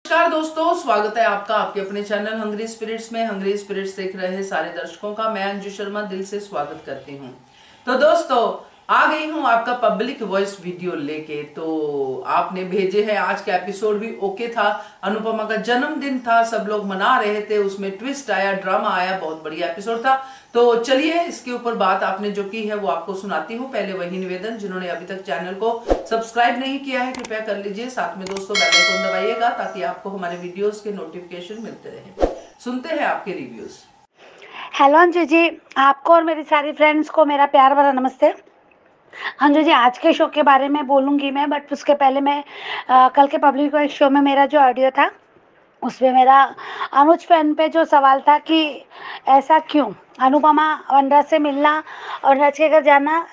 नमस्कार दोस्तों, स्वागत है आपका आपके अपने चैनल हंग्री स्पिरिट्स में। हंग्री स्पिरिट्स देख रहे सारे दर्शकों का मैं अंजू शर्मा दिल से स्वागत करती हूँ। तो दोस्तों, आ गई हूँ आपका पब्लिक वॉइस वीडियो लेके। तो आपने भेजे हैं, आज का एपिसोड भी ओके था। अनुपमा का जन्मदिन था, सब लोग मना रहे थे, उसमें ट्विस्ट आया, ड्रामा आया, बहुत बढ़िया एपिसोड था। तो चलिए इसके ऊपर बात आपने जो की है वो आपको सुनाती हूँ। पहले वही निवेदन, जिन्होंने अभी तक चैनल को सब्सक्राइब नहीं किया है कृपया कर लीजिए। साथ में दोस्तों बेल आइकन दबाइएगा ताकि आपको हमारे वीडियोस के नोटिफिकेशन मिलते रहे। सुनते हैं आपके रिव्यूज। हेलो अंजू जी, आपको और मेरी सारी फ्रेंड्स को मेरा प्यार भरा नमस्ते। अंजू जी, आज के शो के बारे में बोलूँगी मैं, बट उसके पहले मैं कल के पब्लिक वॉइस शो में मेरा जो ऑडियो था उसमें मेरा अनुज फैन पे जो सवाल था कि ऐसा क्यों अनुपमा वनराज से मिलना और वनराज के घर जाना,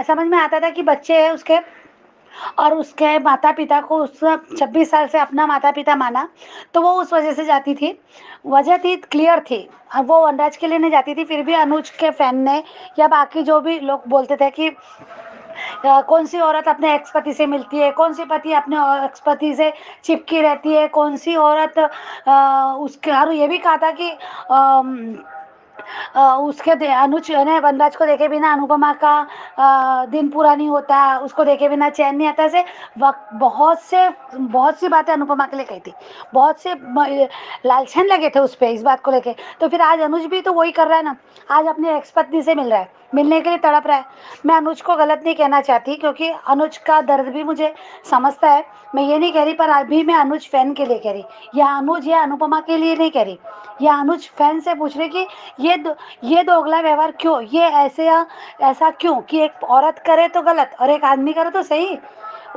समझ में आता था कि बच्चे हैं उसके और उसके माता पिता को उस 26 साल से अपना माता पिता माना, तो वो उस वजह से जाती थी। वजह थी क्लियर थी, अब वो वनराज के लिए नहीं जाती थी। फिर भी अनुज के फैन ने या बाकी जो भी लोग बोलते थे कि कौन सी औरत अपने एक्स पति से मिलती है, कौन सी पति अपने एक्स पति से चिपकी रहती है, कौन सी औरत उसके। और ये भी कहा था कि अनुज ने वनराज को देखे बिना अनुपमा का दिन पूरा नहीं होता, उसको देखे बिना चैन नहीं आता। ऐसे वक्त बहुत सी बातें अनुपमा के लिए कही थी, बहुत से लालचन लगे थे उस पर इस बात को लेके। तो फिर आज अनुज भी तो वही कर रहा है ना, आज अपने एक्स पत्नी से मिल रहा है, मिलने के लिए तड़प रहा है। मैं अनुज को गलत नहीं कहना चाहती क्योंकि अनुज का दर्द भी मुझे समझता है, मैं ये नहीं कह रही, पर अभी मैं अनुज फैन के लिए कह रही, या अनुज या अनुपमा के लिए नहीं कह रही, या अनुज फैन से पूछ रही कि ये दोगला व्यवहार क्यों, ये ऐसे या ऐसा क्यों कि एक औरत करे तो गलत और एक आदमी करे तो सही।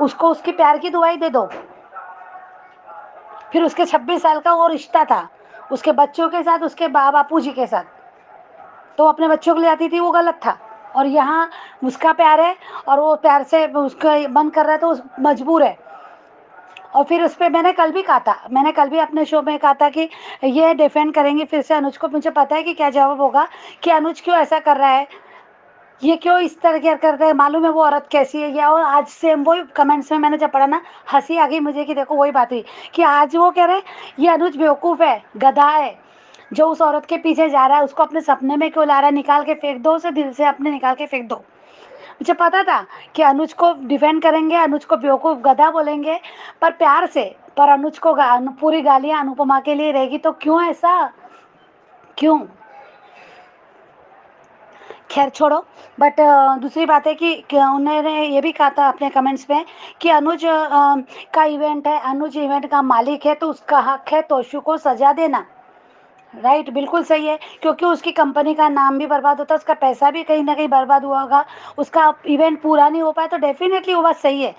उसको उसकी प्यार की दुआई दे दो। फिर उसके 26 साल का वो रिश्ता था उसके बच्चों के साथ, उसके बापू जी के साथ, तो अपने बच्चों को ले आती थी, वो गलत था। और यहाँ उसका प्यार है और वो प्यार से उसका मन कर रहा है तो मजबूर है। और फिर उस पर मैंने कल भी कहा था, मैंने कल भी अपने शो में कहा था कि ये डिफेंड करेंगे फिर से अनुज को। मुझे पता है कि क्या जवाब होगा कि अनुज क्यों ऐसा कर रहा है, ये क्यों इस तरह के करता है, मालूम है वो औरत कैसी है। या और आज से वही कमेंट्स में मैंने जब पढ़ा ना, हंसी आ गई मुझे कि देखो वही बात हुई कि आज वो कह रहे हैं ये अनुज बेवकूफ़ है, गधा है, जो उस औरत के पीछे जा रहा है, उसको अपने सपने में क्यों ला रहा है, निकाल के फेंक दो उसे, दिल से अपने निकाल के फेंक दो। मुझे पता था कि अनुज को डिफेंड करेंगे, अनुज को बेवकूफ़ गधा बोलेंगे, पर प्यार से। पर अनुज को पूरी गालियाँ अनुपमा के लिए रहेगी, तो क्यों ऐसा, क्यों। खैर छोड़ो, बट दूसरी बात है कि उन्होंने ये भी कहा था अपने कमेंट्स में कि अनुज का इवेंट है, अनुज इवेंट का मालिक है, तो उसका हक है तोशु को सज़ा देना। राइट, बिल्कुल सही है, क्योंकि उसकी कंपनी का नाम भी बर्बाद होता है, उसका पैसा भी कहीं ना कहीं बर्बाद हुआ होगा, उसका इवेंट पूरा नहीं हो पाया, तो डेफिनेटली वो बात सही है।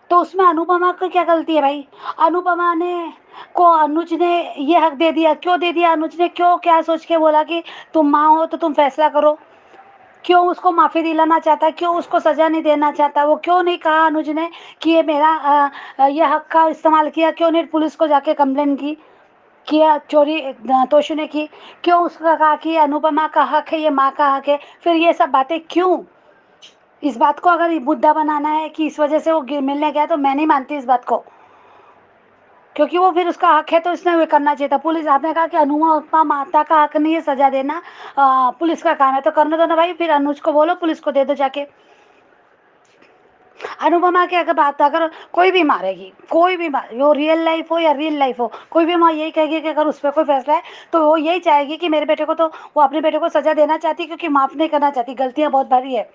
तो उसमें अनुपमा की क्या गलती है भाई। अनुपमा ने को अनुज ने ये हक दे दिया, क्यों दे दिया अनुज ने, क्यों, क्या सोच के बोला कि तुम माँ हो तो तुम फैसला करो। क्यों उसको माफ़ी दिलाना चाहता है, क्यों उसको सज़ा नहीं देना चाहता। वो क्यों नहीं कहा अनुज ने कि ये मेरा ये हक का इस्तेमाल किया, क्यों नहीं पुलिस को जाके कंप्लेन की, किया चोरी तोशु ने की। क्यों उसका कहा कि अनुपमा का हक है, ये माँ का हक है। फिर ये सब बातें क्यों, इस बात को अगर मुद्दा बनाना है कि इस वजह से वो मिलने गया, तो मैं नहीं मानती इस बात को, क्योंकि वो फिर उसका हक है तो इसने वे करना चाहिए था। पुलिस, आपने कहा कि अनुपमा माता का हक नहीं है सजा देना, पुलिस का काम है, तो करने दो ना भाई। फिर अनुज को बोलो पुलिस को दे दो जाके। अनुपमा की अगर बात, अगर कोई भी मारेगी, कोई भी मारे, वो रियल लाइफ हो या रियल लाइफ हो, कोई भी माँ यही कहेगी कि अगर उस पर कोई फैसला है तो वो यही चाहेगी कि मेरे बेटे को, तो वो अपने बेटे को सज़ा देना चाहती, क्योंकि माफ़ नहीं करना चाहती, गलतियाँ बहुत भारी है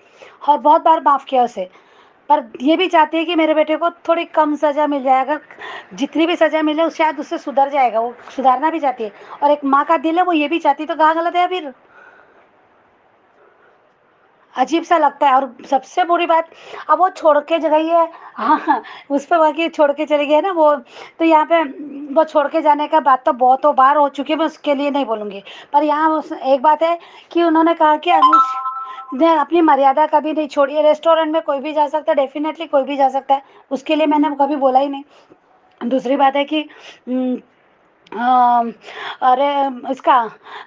और बहुत बार माफ़ किया उसे, पर ये भी चाहती है कि मेरे बेटे को थोड़ी कम सज़ा मिल जाए। अगर जितनी भी सज़ा मिले शायद उससे सुधर जाएगा, वो सुधारना भी चाहती है, और एक माँ का दिल है, वो ये भी चाहती, तो कहाँ गलत है फिर। अजीब सा लगता है। और सबसे बुरी बात, अब वो छोड़ के गई है, हाँ, उस पर बाकी छोड़ के चली गई है ना वो, तो यहाँ पे वो छोड़ के जाने का बात तो बहुत बार हो चुकी है, मैं उसके लिए नहीं बोलूँगी। पर यहाँ एक बात है कि उन्होंने कहा कि अनुज ने अपनी मर्यादा कभी नहीं छोड़ी है। रेस्टोरेंट में कोई भी जा सकता है, डेफिनेटली कोई भी जा सकता है, उसके लिए मैंने कभी बोला ही नहीं। दूसरी बात है कि अम, अरे इसका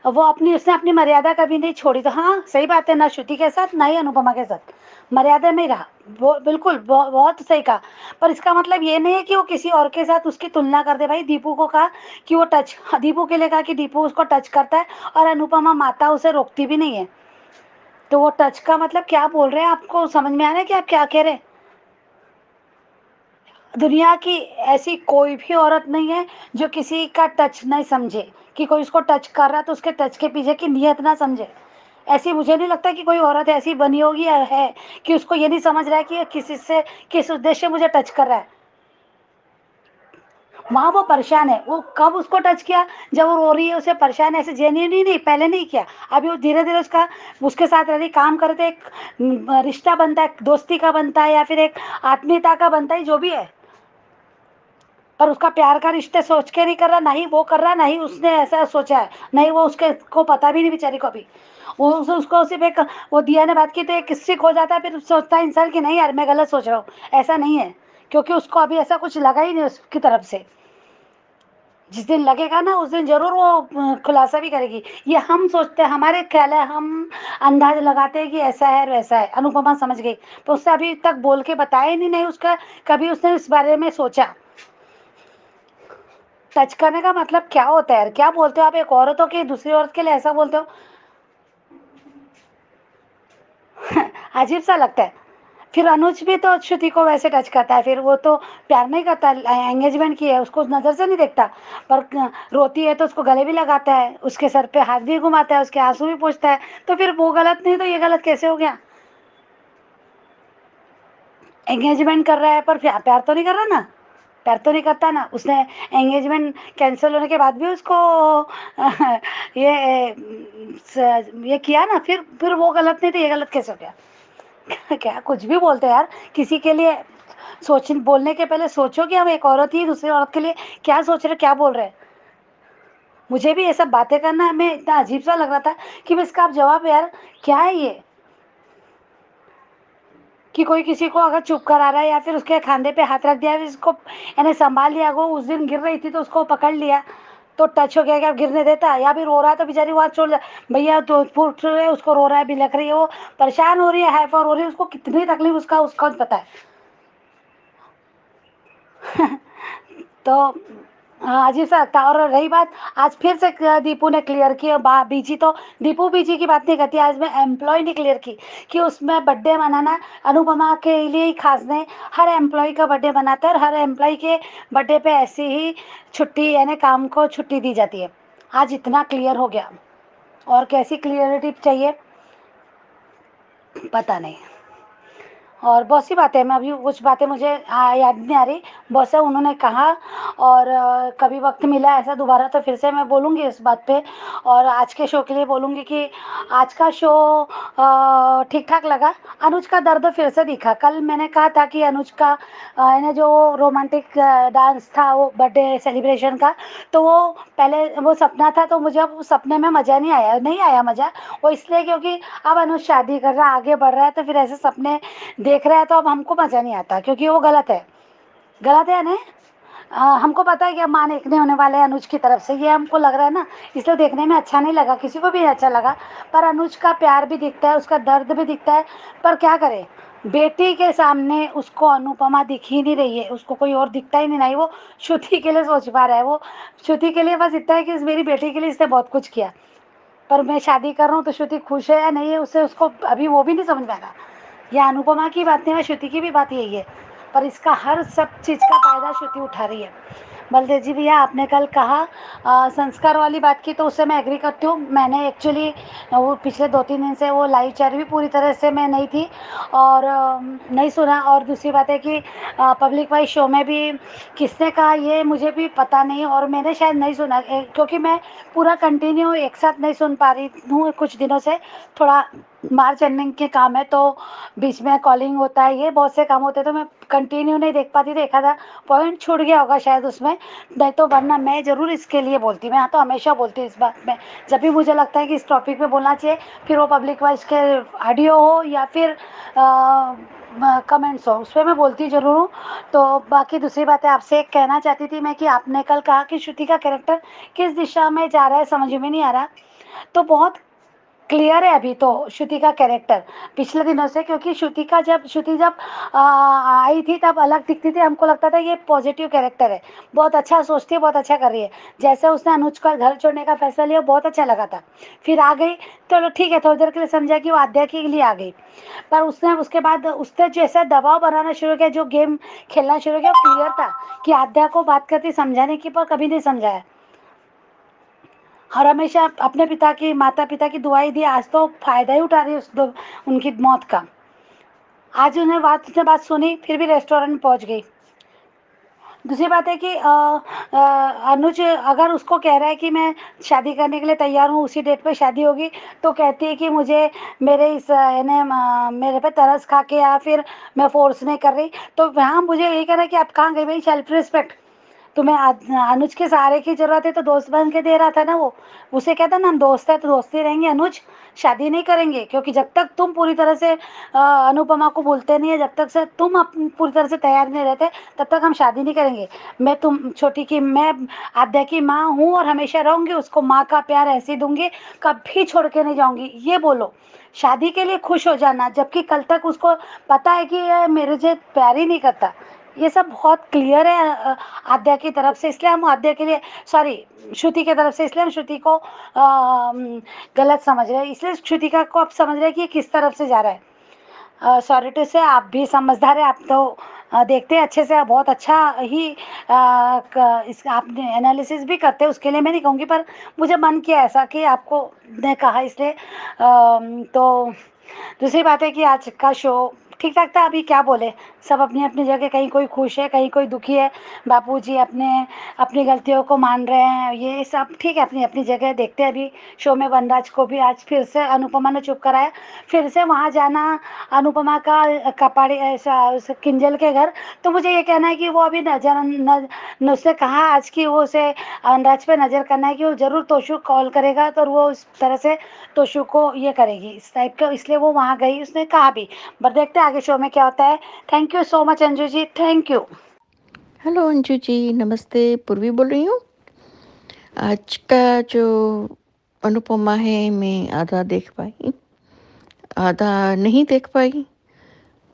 वो अपनी उसने अपनी मर्यादा कभी नहीं छोड़ी। तो हाँ सही बात है, ना श्रुति के साथ ना ही अनुपमा के साथ, मर्यादा में ही रहा। वो बिल्कुल बहुत सही कहा। पर इसका मतलब ये नहीं है कि वो किसी और के साथ उसकी तुलना कर दे। भाई दीपू को कहा कि वो टच, दीपू के लिए कहा कि दीपू उसको टच करता है, और अनुपमा माता उसे रोकती भी नहीं है। तो वो टच का मतलब क्या बोल रहे हैं, आपको समझ में आ रहा है कि आप क्या कह रहे हैं? दुनिया की ऐसी कोई भी औरत नहीं है जो किसी का टच नहीं समझे, कि कोई उसको टच कर रहा है तो उसके टच के पीछे की नियत ना समझे। ऐसी मुझे नहीं लगता कि कोई औरत ऐसी बनी होगी या है कि उसको ये नहीं समझ रहा है कि ये किसी से किस उद्देश्य से मुझे टच कर रहा है। वहाँ वो परेशान है। वो कब उसको टच किया? जब वो रो रही है, उसे परेशान है, ऐसे जेन्युइनली नहीं, पहले नहीं किया। अभी वो धीरे धीरे उसका, उसके साथ रह रही, काम करते, एक रिश्ता बनता है, दोस्ती का बनता है या फिर एक आत्मीयता का बनता है, जो भी है। पर उसका प्यार का रिश्ते सोच के नहीं कर रहा, ना ही वो कर रहा, ना ही उसने ऐसा सोचा है, नहीं वो उसके को पता भी नहीं बेचारी को अभी। वो उसको सिर्फ एक, वो दिया ने बात की तो एक किस्सी खो जाता है, फिर सोचता है इंसान कि नहीं यार मैं गलत सोच रहा हूँ। ऐसा नहीं है, क्योंकि उसको अभी ऐसा कुछ लगा ही नहीं उसकी तरफ से। जिस दिन लगेगा ना उस दिन जरूर वो खुलासा भी करेगी। ये हम सोचते हैं, हमारे ख्याल है, हम अंदाज लगाते हैं कि ऐसा है वैसा है। अनुपमा समझ गई, तो उससे अभी तक बोल के बताया ही नहीं उसका, कभी उसने इस बारे में सोचा। टच करने का मतलब क्या होता है यार? क्या बोलते हो आप? एक औरत हो कि दूसरी औरत के लिए ऐसा बोलते हो? अजीब सा लगता है। फिर अनुज भी तो श्रुति को वैसे टच करता है, फिर वो तो प्यार नहीं करता, एंगेजमेंट की है, उसको नज़र से नहीं देखता। पर रोती है तो उसको गले भी लगाता है, उसके सर पे हाथ भी घुमाता है, उसके आंसू भी पोंछता है। तो फिर वो गलत नहीं तो ये गलत कैसे हो गया? एंगेजमेंट कर रहा है पर प्यार तो नहीं कर रहा ना, प्यार तो नहीं करता ना उसने। एंगेजमेंट कैंसिल होने के बाद भी उसको ये ये किया ना, फिर वो गलत नहीं तो ये गलत कैसे हो गया? क्या कुछ भी बोलते हैं यार किसी के लिए। सोच, बोलने के पहले सोचो कि हम एक औरत ही दूसरी औरत के लिए क्या सोच रहे, क्या बोल रहे हैं। मुझे भी ये सब बातें करना हमें इतना अजीब सा लग रहा था कि मैं इसका आप जवाब, यार क्या है ये, कि कोई किसी को अगर चुप करा रहा है या फिर उसके खांधे पे हाथ रख दिया, इसको यानी संभाल लिया। वो उस दिन गिर रही थी तो उसको पकड़ लिया तो टच हो गया, क्या गिरने देता? या फिर रो रहा है तो बेचारी वहाँ छोड़ भैया तो फुट रहे, उसको रो रहा है, बिलख रही है, वो परेशान हो रही है, हाइपर हो रही है, उसको कितनी तकलीफ उसका उसको पता है। तो हाँ अजीब सा लगता है। और रही बात, आज फिर से दीपू ने क्लियर की, बीजी तो, दीपू बीजी की बात नहीं करती, आज मैं एम्प्लॉय ने क्लियर की कि उसमें बर्थडे मनाना अनुपमा के लिए ही खास नहीं, हर एम्प्लॉय का बर्थडे मनाता है, और हर एम्प्लॉय के बर्थडे पे ऐसी ही छुट्टी, यानी काम को छुट्टी दी जाती है। आज इतना क्लियर हो गया। और कैसी क्लियरिटी चाहिए पता नहीं। और बहुत सी बातें, मैं अभी कुछ बातें मुझे याद नहीं आ रही, बहुत से उन्होंने कहा। और कभी वक्त मिला ऐसा दोबारा तो फिर से मैं बोलूँगी इस बात पे। और आज के शो के लिए बोलूँगी कि आज का शो ठीक ठाक लगा। अनुज का दर्द फिर से दिखा। कल मैंने कहा था कि अनुज का यानी जो रोमांटिक डांस था वो बर्थडे सेलिब्रेशन का, तो वो पहले वो सपना था, तो मुझे अब सपने में मज़ा नहीं आया, नहीं आया मज़ा। वो इसलिए क्योंकि अब अनुज शादी कर रहा है, आगे बढ़ रहा है, तो फिर ऐसे सपने देख रहा है तो अब हमको मज़ा नहीं आता, क्योंकि वो गलत है। गलत है ना? हमको पता है कि अब मान नहीं होने वाले हैं अनुज की तरफ से, ये हमको लग रहा है ना, इसलिए देखने में अच्छा नहीं लगा, किसी को भी अच्छा लगा। पर अनुज का प्यार भी दिखता है, उसका दर्द भी दिखता है। पर क्या करे, बेटी के सामने उसको अनुपमा दिख ही नहीं रही है, उसको कोई और दिखता ही नहीं, नहीं वो श्रुति के लिए सोच पा रहा है। वो श्रुति के लिए बस इतना है कि मेरी बेटी के लिए इसने बहुत कुछ किया, पर मैं शादी कर रहा हूँ तो श्रुति खुश है या नहीं है, उससे उसको अभी वो भी नहीं समझ में आ रहा। यह अनुपमा की बात नहीं है, श्रुति की भी बात यही है। पर इसका हर सब चीज़ का फ़ायदा श्रुति उठा रही है। बलदेव जी भैया, आपने कल कहा संस्कार वाली बात की, तो उससे मैं एग्री करती हूँ। मैंने एक्चुअली वो पिछले 2-3 दिन से वो लाइव चैट भी पूरी तरह से मैं नहीं थी और नहीं सुना। और दूसरी बात है कि पब्लिक वाइज शो में भी किसने कहा ये मुझे भी पता नहीं, और मैंने शायद नहीं सुना क्योंकि मैं पूरा कंटिन्यू एक साथ नहीं सुन पा रही हूँ कुछ दिनों से। थोड़ा मार्च एंडिंग के काम है, तो बीच में कॉलिंग होता है, ये बहुत से काम होते हैं, तो मैं कंटिन्यू नहीं देख पाती। देखा था पॉइंट छूट गया होगा शायद उसमें, नहीं तो वरना मैं ज़रूर इसके लिए बोलती। मैं तो हमेशा बोलती हूँ इस बात में, जब भी मुझे लगता है कि इस टॉपिक पे बोलना चाहिए, फिर वो पब्लिक वाइज के ऑडियो हो या फिर कमेंट्स हो उस पर मैं बोलती ज़रूर हूँ। तो बाकी दूसरी बात है, आपसे एक कहना चाहती थी मैं कि आपने कल कहा कि श्रुति का कैरेक्टर किस दिशा में जा रहा है समझ में नहीं आ रहा, तो बहुत क्लियर है अभी तो श्रुति का कैरेक्टर पिछले दिनों से, क्योंकि श्रुति जब आई थी तब अलग दिखती थी, हमको लगता था ये पॉजिटिव कैरेक्टर है, बहुत अच्छा सोचती है, बहुत अच्छा कर रही है। जैसे उसने अनुज का घर छोड़ने का फैसला लिया बहुत अच्छा लगा था, फिर आ गई, चलो ठीक है, थोड़ी देर के लिए समझा कि वो आध्या के लिए आ गई, पर उसने उसके बाद उसने जैसा दबाव बनाना शुरू किया, जो गेम खेलना शुरू किया, क्लियर था कि आध्या को बात करती समझाने की, पर कभी नहीं समझाया, और हमेशा अपने माता पिता की दुआई दी, आज तो फायदा ही उठा रही है उनकी मौत का। आज उसने बात सुनी, फिर भी रेस्टोरेंट में पहुंच गई। दूसरी बात है कि अनुज अगर उसको कह रहा है कि मैं शादी करने के लिए तैयार हूँ, उसी डेट पे शादी होगी, तो कहती है कि मुझे मेरे पे तरस खा के, या फिर मैं फोर्स नहीं कर रही, तो वहाँ मुझे यही कहना है कि आप कहाँ गई भाई सेल्फ रिस्पेक्ट। तुम्हें अनुज के सहारे की जरूरत है तो दोस्त बन के दे रहा था ना वो, उसे कहता ना हम दोस्त है तो दोस्ती रहेंगे अनुज, शादी नहीं करेंगे, क्योंकि जब तक तुम पूरी तरह से अनुपमा को भूलते नहीं है, जब तक से तुम पूरी तरह से तैयार नहीं रहते, तब तक हम शादी नहीं करेंगे। मैं आद्या की माँ हूँ और हमेशा रहूंगी, उसको माँ का प्यार ऐसे ही दूंगी, कभी छोड़ के नहीं जाऊंगी, ये बोलो। शादी के लिए खुश हो जाना, जबकि कल तक उसको पता है कि ये मेरे से प्यार ही नहीं करता। ये सब बहुत क्लियर है आद्या की तरफ से, इसलिए हम आद्या के लिए सॉरी श्रुति की तरफ से, इसलिए हम श्रुति को गलत समझ रहे हैं, इसलिए श्रुतिका को आप समझ रहे हैं कि ये किस तरफ से जा रहा है। सॉरी टू से, आप भी समझदार है, आप तो देखते हैं अच्छे से, आप बहुत अच्छा ही आपने एनालिसिस भी करते हैं, उसके लिए मैं नहीं कहूँगी, पर मुझे मन किया ऐसा कि आपको ने कहा, इसलिए तो दूसरी बात है कि आज का शो ठीक ठाक था। अभी क्या बोले, सब अपनी अपनी जगह, कहीं कोई खुश है, कहीं कोई दुखी है, बापूजी अपनी गलतियों को मान रहे हैं, ये सब ठीक है अपनी अपनी जगह। देखते हैं अभी शो में वनराज को भी आज फिर से अनुपमा ने चुप कराया, फिर से वहाँ जाना अनुपमा का कपाड़ी किंजल के घर, तो मुझे ये कहना है कि वो अभी उसने कहा आज की वो उसे वनराज पे नज़र करना है कि वो ज़रूर तोशु कॉल करेगा, तो वो उस तरह से तोशु को ये करेगी इस टाइप का, इसलिए वो वहाँ गई, उसने कहा भी। बट देखते हैं आगे शो में क्या होता है। Thank you so much Anju ji, thank you. Hello Anju ji, नमस्ते। पूर्वी बोल रही हूँ। आज का जो अनुपमा है मैं आधा देख पाई, आधा नहीं देख पाई।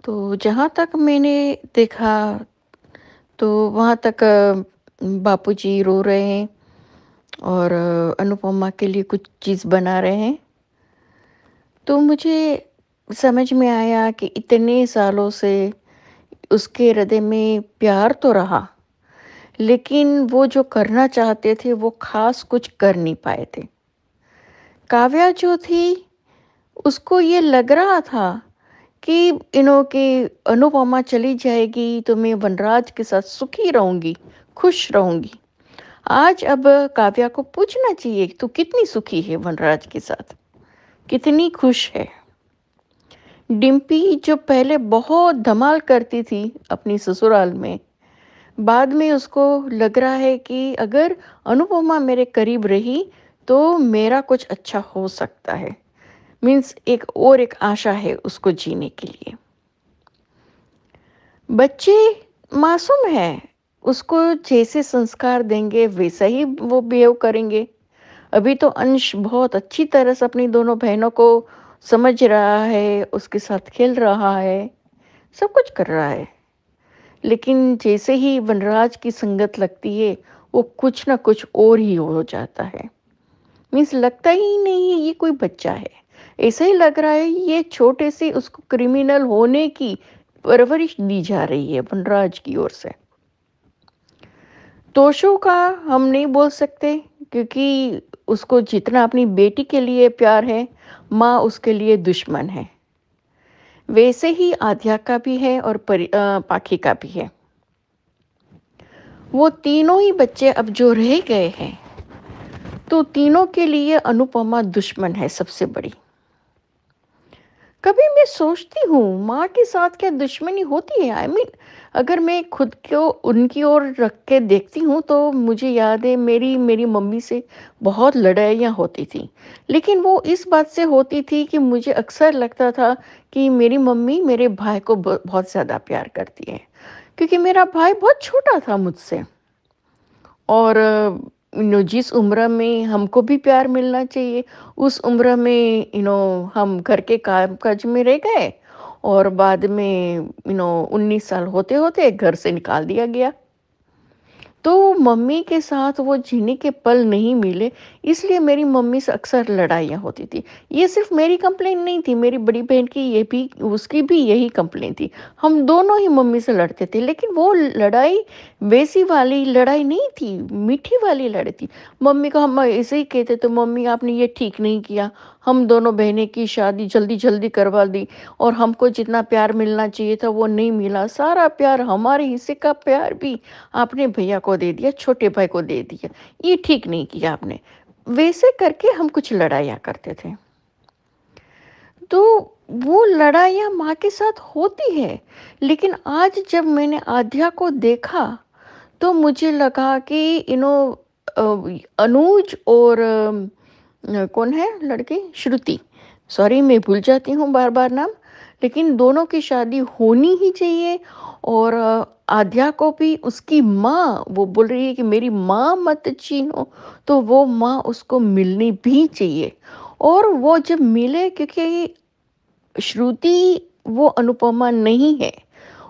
तो जहाँ तक मैंने देखा तो वहाँ तक बापूजी रो रहे हैं और अनुपमा के लिए कुछ चीज़ बना रहे हैं। तो मुझे समझ में आया कि इतने सालों से उसके हृदय में प्यार तो रहा, लेकिन वो जो करना चाहते थे वो खास कुछ कर नहीं पाए थे। काव्या जो थी उसको ये लग रहा था कि कि अनुपमा चली जाएगी तो मैं वनराज के साथ सुखी रहूंगी, खुश रहूंगी। आज अब काव्या को पूछना चाहिए तू कितनी सुखी है वनराज के साथ, कितनी खुश है। डिम्पी जो पहले बहुत धमाल करती थी अपनी ससुराल में, बाद में उसको लग रहा है कि अगर अनुपमा मेरे करीब रही तो मेरा कुछ अच्छा हो सकता है। मीन्स एक आशा है उसको जीने के लिए। बच्चे मासूम है, उसको जैसे संस्कार देंगे वैसा ही वो बिहेव करेंगे। अभी तो अंश बहुत अच्छी तरह से अपनी दोनों बहनों को समझ रहा है, उसके साथ खेल रहा है, सब कुछ कर रहा है। लेकिन जैसे ही वनराज की संगत लगती है वो कुछ ना कुछ और ही हो जाता है। मीन्स लगता ही नहीं है ये कोई बच्चा है, ऐसा ही लग रहा है ये छोटे से उसको क्रिमिनल होने की परवरिश दी जा रही है वनराज की ओर से। तोशु का हम नहीं बोल सकते क्योंकि उसको जितना अपनी बेटी के लिए प्यार है, माँ उसके लिए दुश्मन है। वैसे ही आध्या का भी है और पाखी का भी है। वो तीनों ही बच्चे अब जो रह गए हैं तो तीनों के लिए अनुपमा दुश्मन है सबसे बड़ी। कभी मैं सोचती हूँ माँ के साथ क्या दुश्मनी होती है? अगर मैं खुद को उनकी ओर रख के देखती हूँ तो मुझे याद है मेरी मेरी मम्मी से बहुत लड़ाइयाँ होती थी। लेकिन वो इस बात से होती थी कि मुझे अक्सर लगता था कि मेरी मम्मी मेरे भाई को बहुत ज़्यादा प्यार करती है, क्योंकि मेरा भाई बहुत छोटा था मुझसे। और जिस उम्र में हमको भी प्यार मिलना चाहिए, उस उम्र में हम घर के काम-काज में रह गए और बाद में 19 साल होते-होते घर से निकाल दिया गया। तो मम्मी के साथ वो जीने के पल नहीं मिले, इसलिए मेरी मम्मी से अक्सर लड़ाइयाँ होती थी। ये सिर्फ़ मेरी कंप्लेंट नहीं थी, मेरी बड़ी बहन की ये भी उसकी भी यही कंप्लेंट थी। हम दोनों ही मम्मी से लड़ते थे, लेकिन वो लड़ाई वैसी वाली लड़ाई नहीं थी, मीठी वाली लड़ाई थी। मम्मी को हम ऐसे ही कहते तो मम्मी आपने ये ठीक नहीं किया, हम दोनों बहनें की शादी जल्दी-जल्दी करवा दी और हमको जितना प्यार मिलना चाहिए था वो नहीं मिला। सारा प्यार हमारे हिस्से का प्यार भी आपने भैया को दे दिया, छोटे भाई को दे दिया, ये ठीक नहीं किया आपने। वैसे करके हम कुछ लड़ाइयाँ करते थे। तो वो लड़ाइयाँ माँ के साथ होती है, लेकिन आज जब मैंने आध्या को देखा, तो मुझे लगा कि अनुज और कौन है लड़की? श्रुति। सॉरी मैं भूल जाती हूँ बार-बार नाम, लेकिन दोनों की शादी होनी ही चाहिए और आध्या को भी उसकी माँ वो बोल रही है कि मेरी माँ मत छीनो, तो वो माँ उसको मिलनी भी चाहिए। और वो जब मिले, क्योंकि श्रुति वो अनुपमा नहीं है।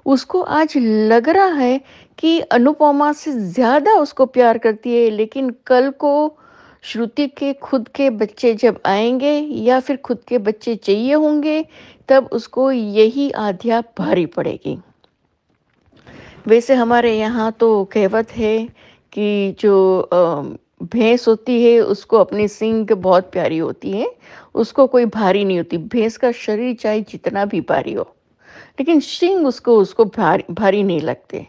उसको आज लग रहा है कि अनुपमा से ज़्यादा उसको प्यार करती है, लेकिन कल को श्रुति के खुद के बच्चे जब आएँगे या फिर खुद के बच्चे चाहिए होंगे, तब उसको यही आध्या भारी पड़ेगी। वैसे हमारे यहाँ तो कहावत है कि जो भैंस होती है उसको अपनी सींग बहुत प्यारी होती है, उसको कोई भारी नहीं होती। भैंस का शरीर चाहे जितना भी भारी हो, लेकिन सींग उसको उसको भारी भारी नहीं लगते।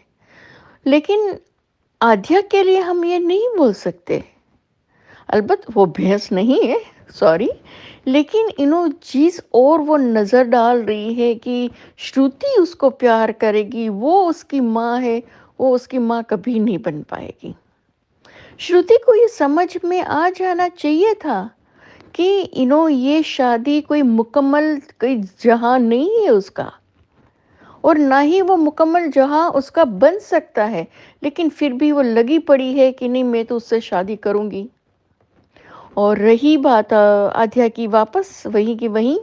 लेकिन आध्या के लिए हम ये नहीं बोल सकते। अलबत्त वो भैंस नहीं है, सॉरी, लेकिन जिस और वो नज़र डाल रही है कि श्रुति उसको प्यार करेगी, वो उसकी माँ है, वो उसकी माँ कभी नहीं बन पाएगी। श्रुति को ये समझ में आ जाना चाहिए था कि ये शादी कोई मुकम्मल कोई जहां नहीं है उसका, और ना ही वो मुकम्मल जहां उसका बन सकता है, लेकिन फिर भी वो लगी पड़ी है कि नहीं मैं तो उससे शादी करूंगी। और रही बात आध्या की, वापस वहीं की वहीं,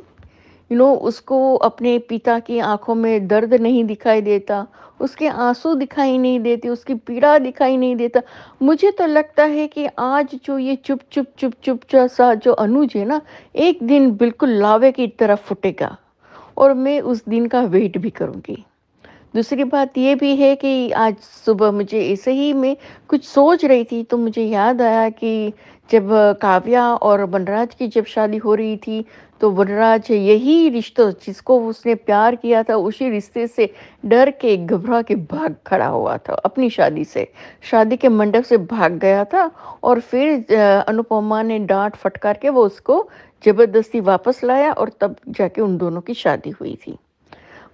उसको अपने पिता की आंखों में दर्द नहीं दिखाई देता, उसके आंसू दिखाई नहीं देते, उसकी पीड़ा दिखाई नहीं देता। मुझे तो लगता है कि आज जो ये चुप चुप चुप चुप सा जो अनुज है ना, एक दिन बिल्कुल लावे की तरह फूटेगा और मैं उस दिन का वेट भी करूंगी। दूसरी बात ये भी है कि आज सुबह मुझे ऐसे ही मैं कुछ सोच रही थी तो मुझे याद आया कि जब काव्या और वनराज की जब शादी हो रही थी, तो वनराज यही रिश्ता जिसको उसने प्यार किया था उसी रिश्ते से डर के घबरा के भाग खड़ा हुआ था अपनी शादी से, शादी के मंडप से भाग गया था। और फिर अनुपमा ने डांट फटकार के वो उसको जबरदस्ती वापस लाया और तब जाके उन दोनों की शादी हुई थी।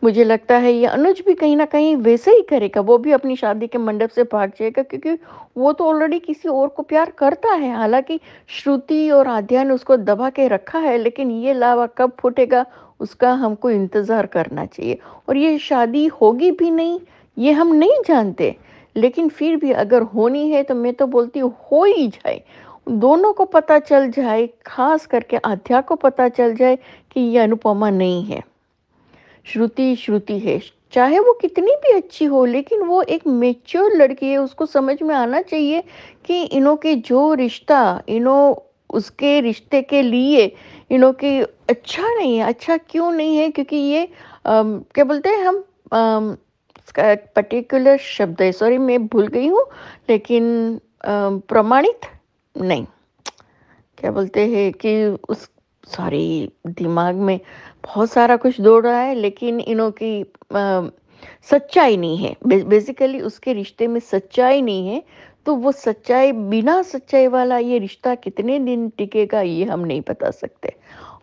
मुझे लगता है ये अनुज भी कहीं न कहीं वैसे ही करेगा, वो भी अपनी शादी के मंडप से भाग जाएगा, क्योंकि वो तो ऑलरेडी किसी और को प्यार करता है। हालाँकि श्रुति और आध्या ने उसको दबा के रखा है, लेकिन ये लावा कब फूटेगा उसका हमको इंतज़ार करना चाहिए। और ये शादी होगी भी नहीं, ये हम नहीं जानते, लेकिन फिर भी अगर होनी है तो मैं तो बोलती हूँ हो ही जाए। दोनों को पता चल जाए, ख़ास करके आध्या को पता चल जाए कि ये अनुपमा नहीं है। श्रुति श्रुति है, चाहे वो कितनी भी अच्छी हो, लेकिन वो एक मैच्योर लड़की है, उसको समझ में आना चाहिए कि इनों के जो रिश्ता उसके रिश्ते के लिए कि अच्छा नहीं है। अच्छा क्यों नहीं है? क्योंकि ये क्या बोलते हैं हम, इसका एक पर्टिकुलर शब्द है, सॉरी मैं भूल गई हूँ, लेकिन प्रमाणित नहीं, क्या बोलते हैं कि उस, सॉरी दिमाग में बहुत सारा कुछ दौड़ रहा है, लेकिन की सच्चाई नहीं है। बेसिकली उसके रिश्ते में सच्चाई नहीं है, तो वो सच्चाई, बिना सच्चाई वाला ये रिश्ता कितने दिन टिकेगा ये हम नहीं बता सकते।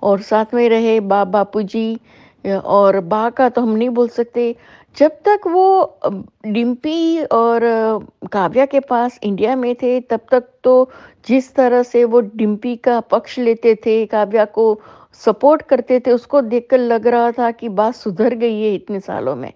और साथ में रहे बाप बापूजी, और बा का तो हम नहीं बोल सकते। जब तक वो डिम्पी और काव्या के पास इंडिया में थे, तब तक तो जिस तरह से वो डिम्पी का पक्ष लेते थे, काव्या को सपोर्ट करते थे, उसको देखकर लग रहा था कि बात सुधर गई है इतने सालों में।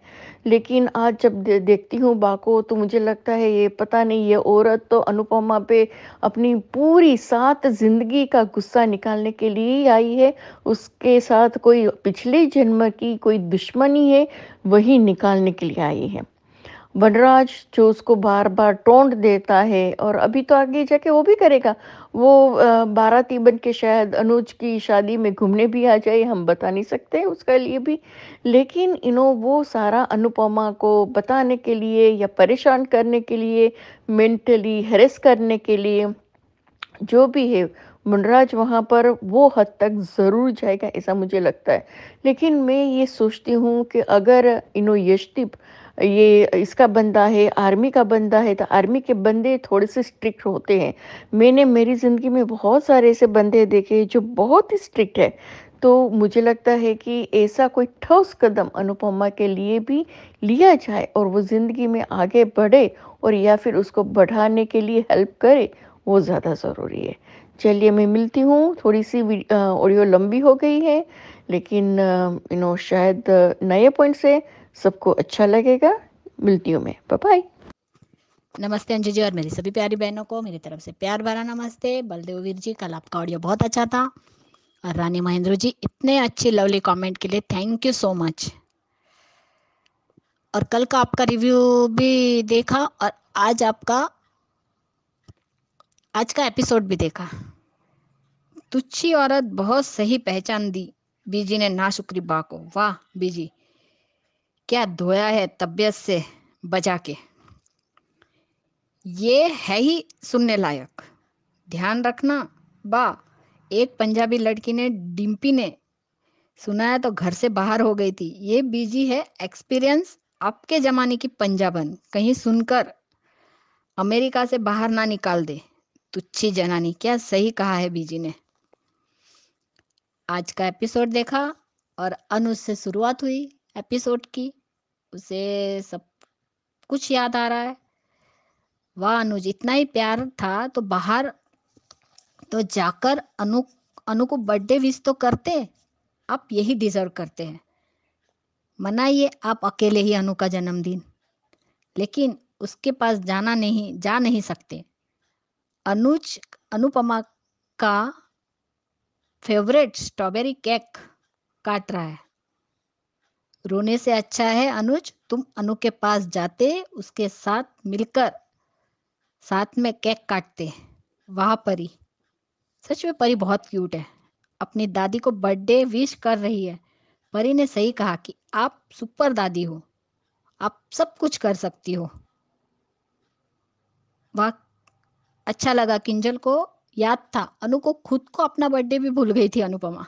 लेकिन आज जब देखती हूँ बा को, तो मुझे लगता है ये पता नहीं, ये औरत तो अनुपमा पे अपनी पूरी 7 जिंदगी का गुस्सा निकालने के लिए ही आई है। उसके साथ कोई पिछले जन्म की कोई दुश्मनी है, वही निकालने के लिए आई है। वनराज जो उसको बार बार टोंट देता है, और अभी तो आगे जाके वो भी करेगा। वो बाराती बन के शायद अनुज की शादी में घूमने भी आ जाए, हम बता नहीं सकते उसका लिए भी। लेकिन वो सारा अनुपमा को बताने के लिए या परेशान करने के लिए, मेंटली हेरेस करने के लिए, जो भी है, मुनराज वहाँ पर वो हद तक ज़रूर जाएगा, ऐसा मुझे लगता है। लेकिन मैं ये सोचती हूँ कि अगर यशदीप ये इसका बंदा है, आर्मी का बंदा है, तो आर्मी के बंदे थोड़े से स्ट्रिक्ट होते हैं। मैंने मेरी ज़िंदगी में बहुत सारे ऐसे बंदे देखे जो बहुत ही स्ट्रिक्ट है। तो मुझे लगता है कि ऐसा कोई ठोस कदम अनुपमा के लिए भी लिया जाए, और वो ज़िंदगी में आगे बढ़े, और या फिर उसको बढ़ाने के लिए हेल्प करे, वो ज़्यादा ज़रूरी है। चलिए मैं मिलती हूँ, थोड़ी सी ऑडियो लंबी हो गई है, लेकिन शायद नए पॉइंट से सबको अच्छा लगेगा। मिलती हूँ मैं, बाय बाय। नमस्ते अंजू जी और मेरी सभी प्यारी बहनों को मेरी तरफ से प्यार भरा नमस्ते। बलदेव वीर जी, कल आपका ऑडियो बहुत अच्छा था, और रानी महेंद्र जी इतने अच्छे लवली कमेंट के लिए थैंक यू सो मच। और कल का आपका रिव्यू भी देखा, और आज का एपिसोड भी देखा। तुच्छी औरत बहुत सही पहचान दी बीजी ने नाशुक्री बा को। वाह बीजी, क्या धोया है तबीयत से बजा के। ये है ही सुनने लायक। ध्यान रखना बा, एक पंजाबी लड़की ने डिम्पी ने सुनाया तो घर से बाहर हो गई थी। ये बीजी है एक्सपीरियंस, आपके जमाने की पंजाबन, कहीं सुनकर अमेरिका से बाहर ना निकाल दे। तुच्छी जनानी, क्या सही कहा है बीजी ने। आज का एपिसोड देखा और अनुज से शुरुआत हुई एपिसोड की, उसे सब कुछ याद आ रहा है। वाह अनुज, इतना ही प्यार था तो बाहर तो जाकर अनु को बर्थडे विश तो करते। आप यही डिजर्व करते हैं। मनाइए आप अकेले ही अनु का जन्मदिन, लेकिन उसके पास जा नहीं सकते। अनुपमा का फेवरेट स्ट्रॉबेरी केक काट रहा है। रोने से अच्छा है अनुज, तुम अनु के पास जाते, उसके साथ मिलकर साथ में केक काटते। वाह परी, सच में परी बहुत क्यूट है। अपनी दादी को बर्थडे विश कर रही है। परी ने सही कहा कि आप सुपर दादी हो, आप सब कुछ कर सकती हो। वाह, अच्छा लगा। किंजल को याद था, अनु को खुद को अपना बर्थडे भी भूल गई थी अनुपमा।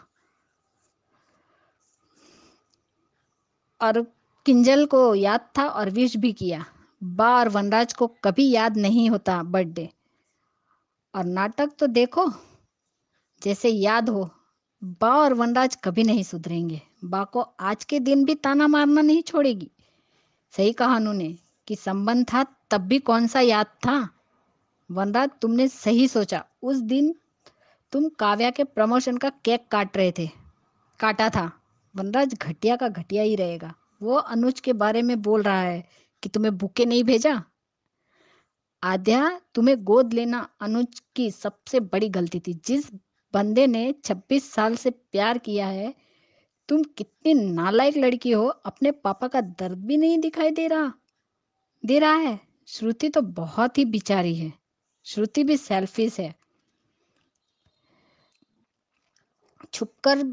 और किंजल को याद था और विश भी किया। बा और वनराज को कभी याद नहीं होता बर्थडे। और नाटक तो देखो, जैसे याद हो। बा और वनराज कभी नहीं सुधरेंगे। बा को आज के दिन भी ताना मारना नहीं छोड़ेगी। सही कहा अनु ने कि संबंध था तब भी कौन सा याद था। वनराज, तुमने सही सोचा। उस दिन तुम काव्या के प्रमोशन का केक काटा था। वनराज घटिया का घटिया ही रहेगा। वो अनुज के बारे में बोल रहा है कि तुम्हें बुके नहीं भेजा। आद्या, तुम्हें गोद लेना अनुज की सबसे बड़ी गलती थी। जिस बंदे ने 26 साल से प्यार किया है, तुम कितनी नालायक लड़की हो। अपने पापा का दर्द भी नहीं दिखाई दे रहा है। श्रुति तो बहुत ही बेचारी है। श्रुति भी सेल्फिश है। छुपकर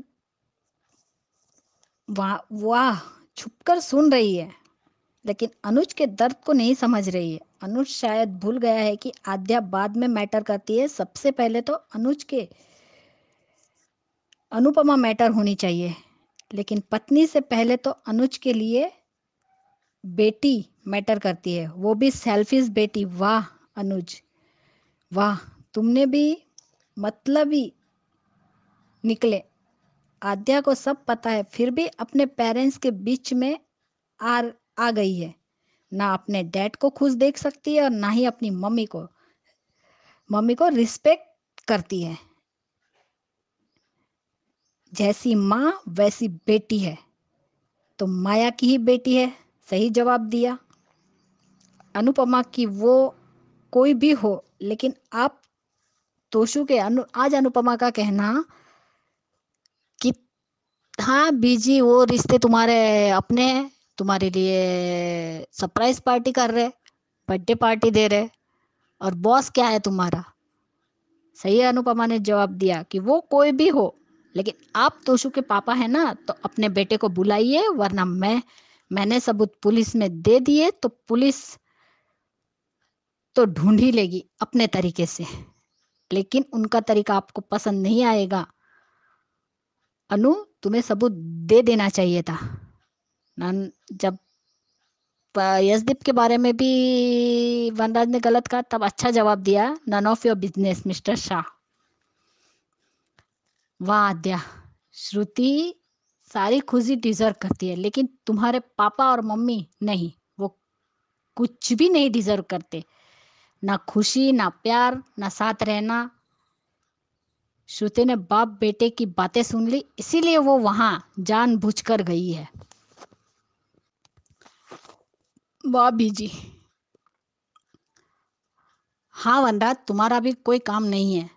वाह छुपकर सुन रही है, लेकिन अनुज के दर्द को नहीं समझ रही है। अनुज शायद भूल गया है कि आद्या बाद में मैटर करती है। सबसे पहले तो अनुपमा मैटर होनी चाहिए, लेकिन पत्नी से पहले तो अनुज के लिए बेटी मैटर करती है, वो भी सेल्फिश बेटी। वाह अनुज, वाह, तुमने भी मतलबी निकले। आद्या को सब पता है, फिर भी अपने पेरेंट्स के बीच में आ गई है। ना अपने डैड को खुश देख सकती है और ना ही अपनी मम्मी को रिस्पेक्ट करती है। जैसी माँ वैसी बेटी है, तो माया की ही बेटी है। सही जवाब दिया। अनुपमा की वो कोई भी हो, लेकिन आप तोशु के आज अनुपमा का कहना कि हाँ बीजी, वो रिश्ते तुम्हारे अपने हैं, तुम्हारे लिए सरप्राइज पार्टी कर रहे, बर्थडे पार्टी दे रहे, और बॉस क्या है तुम्हारा। सही है, अनुपमा ने जवाब दिया कि वो कोई भी हो, लेकिन आप तोशु के पापा है ना, तो अपने बेटे को बुलाइए, वरना मैंने सबूत पुलिस में दे दिए तो पुलिस तो ढूंढ ही लेगी अपने तरीके से, लेकिन उनका तरीका आपको पसंद नहीं आएगा। अनु, तुम्हें सबूत दे देना चाहिए था। जब यशदीप के बारे में भी वनराज ने गलत कहा, तब अच्छा जवाब दिया, none of your business mister Shah. वाह आद्या, श्रुति सारी खुशी डिजर्व करती है, लेकिन तुम्हारे पापा और मम्मी नहीं, वो कुछ भी नहीं डिजर्व करते। ना खुशी, ना प्यार, ना साथ रहना। श्रुति ने बाप बेटे की बातें सुन ली, इसीलिए वो वहां जानबूझकर गई है। वाह बीजी। हाँ वनराज, तुम्हारा भी कोई काम नहीं है।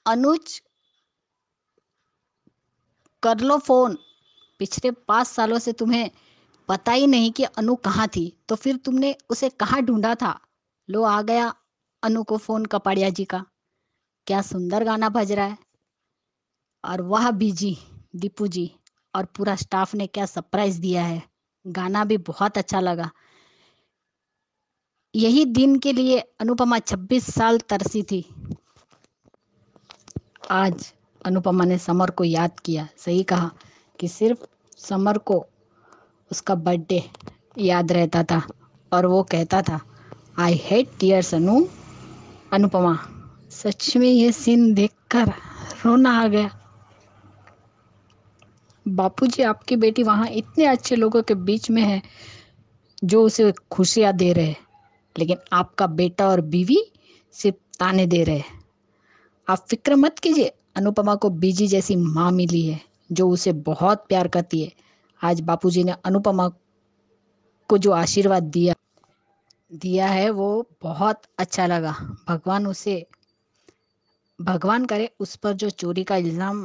अनुज कर लो फोन। पिछले 5 सालों से तुम्हें पता ही नहीं कि अनु कहाँ थी, तो फिर तुमने उसे कहाँ ढूंढा था। लो आ गया अनु को फोन कपाड़िया जी का। क्या सुंदर गाना बज रहा है। और वह बीजी, दीपू जी और पूरा स्टाफ ने क्या सरप्राइज दिया है। गाना भी बहुत अच्छा लगा। यही दिन के लिए अनुपमा 26 साल तरसी थी। आज अनुपमा ने समर को याद किया। सही कहा कि सिर्फ समर को उसका बर्थडे याद रहता था और वो कहता था, आई हेट टीयर्स अनुपमा। सच में ये सीन देखकर रोना आ गया। बापूजी, आपकी बेटी वहां इतने अच्छे लोगों के बीच में है जो उसे खुशियां दे रहे, लेकिन आपका बेटा और बीवी सिर्फ ताने दे रहे। आप फिक्र मत कीजिए, अनुपमा को बीजी जैसी माँ मिली है जो उसे बहुत प्यार करती है। आज बापूजी ने अनुपमा को जो आशीर्वाद दिया है वो बहुत अच्छा लगा। भगवान करे उस पर जो चोरी का इल्जाम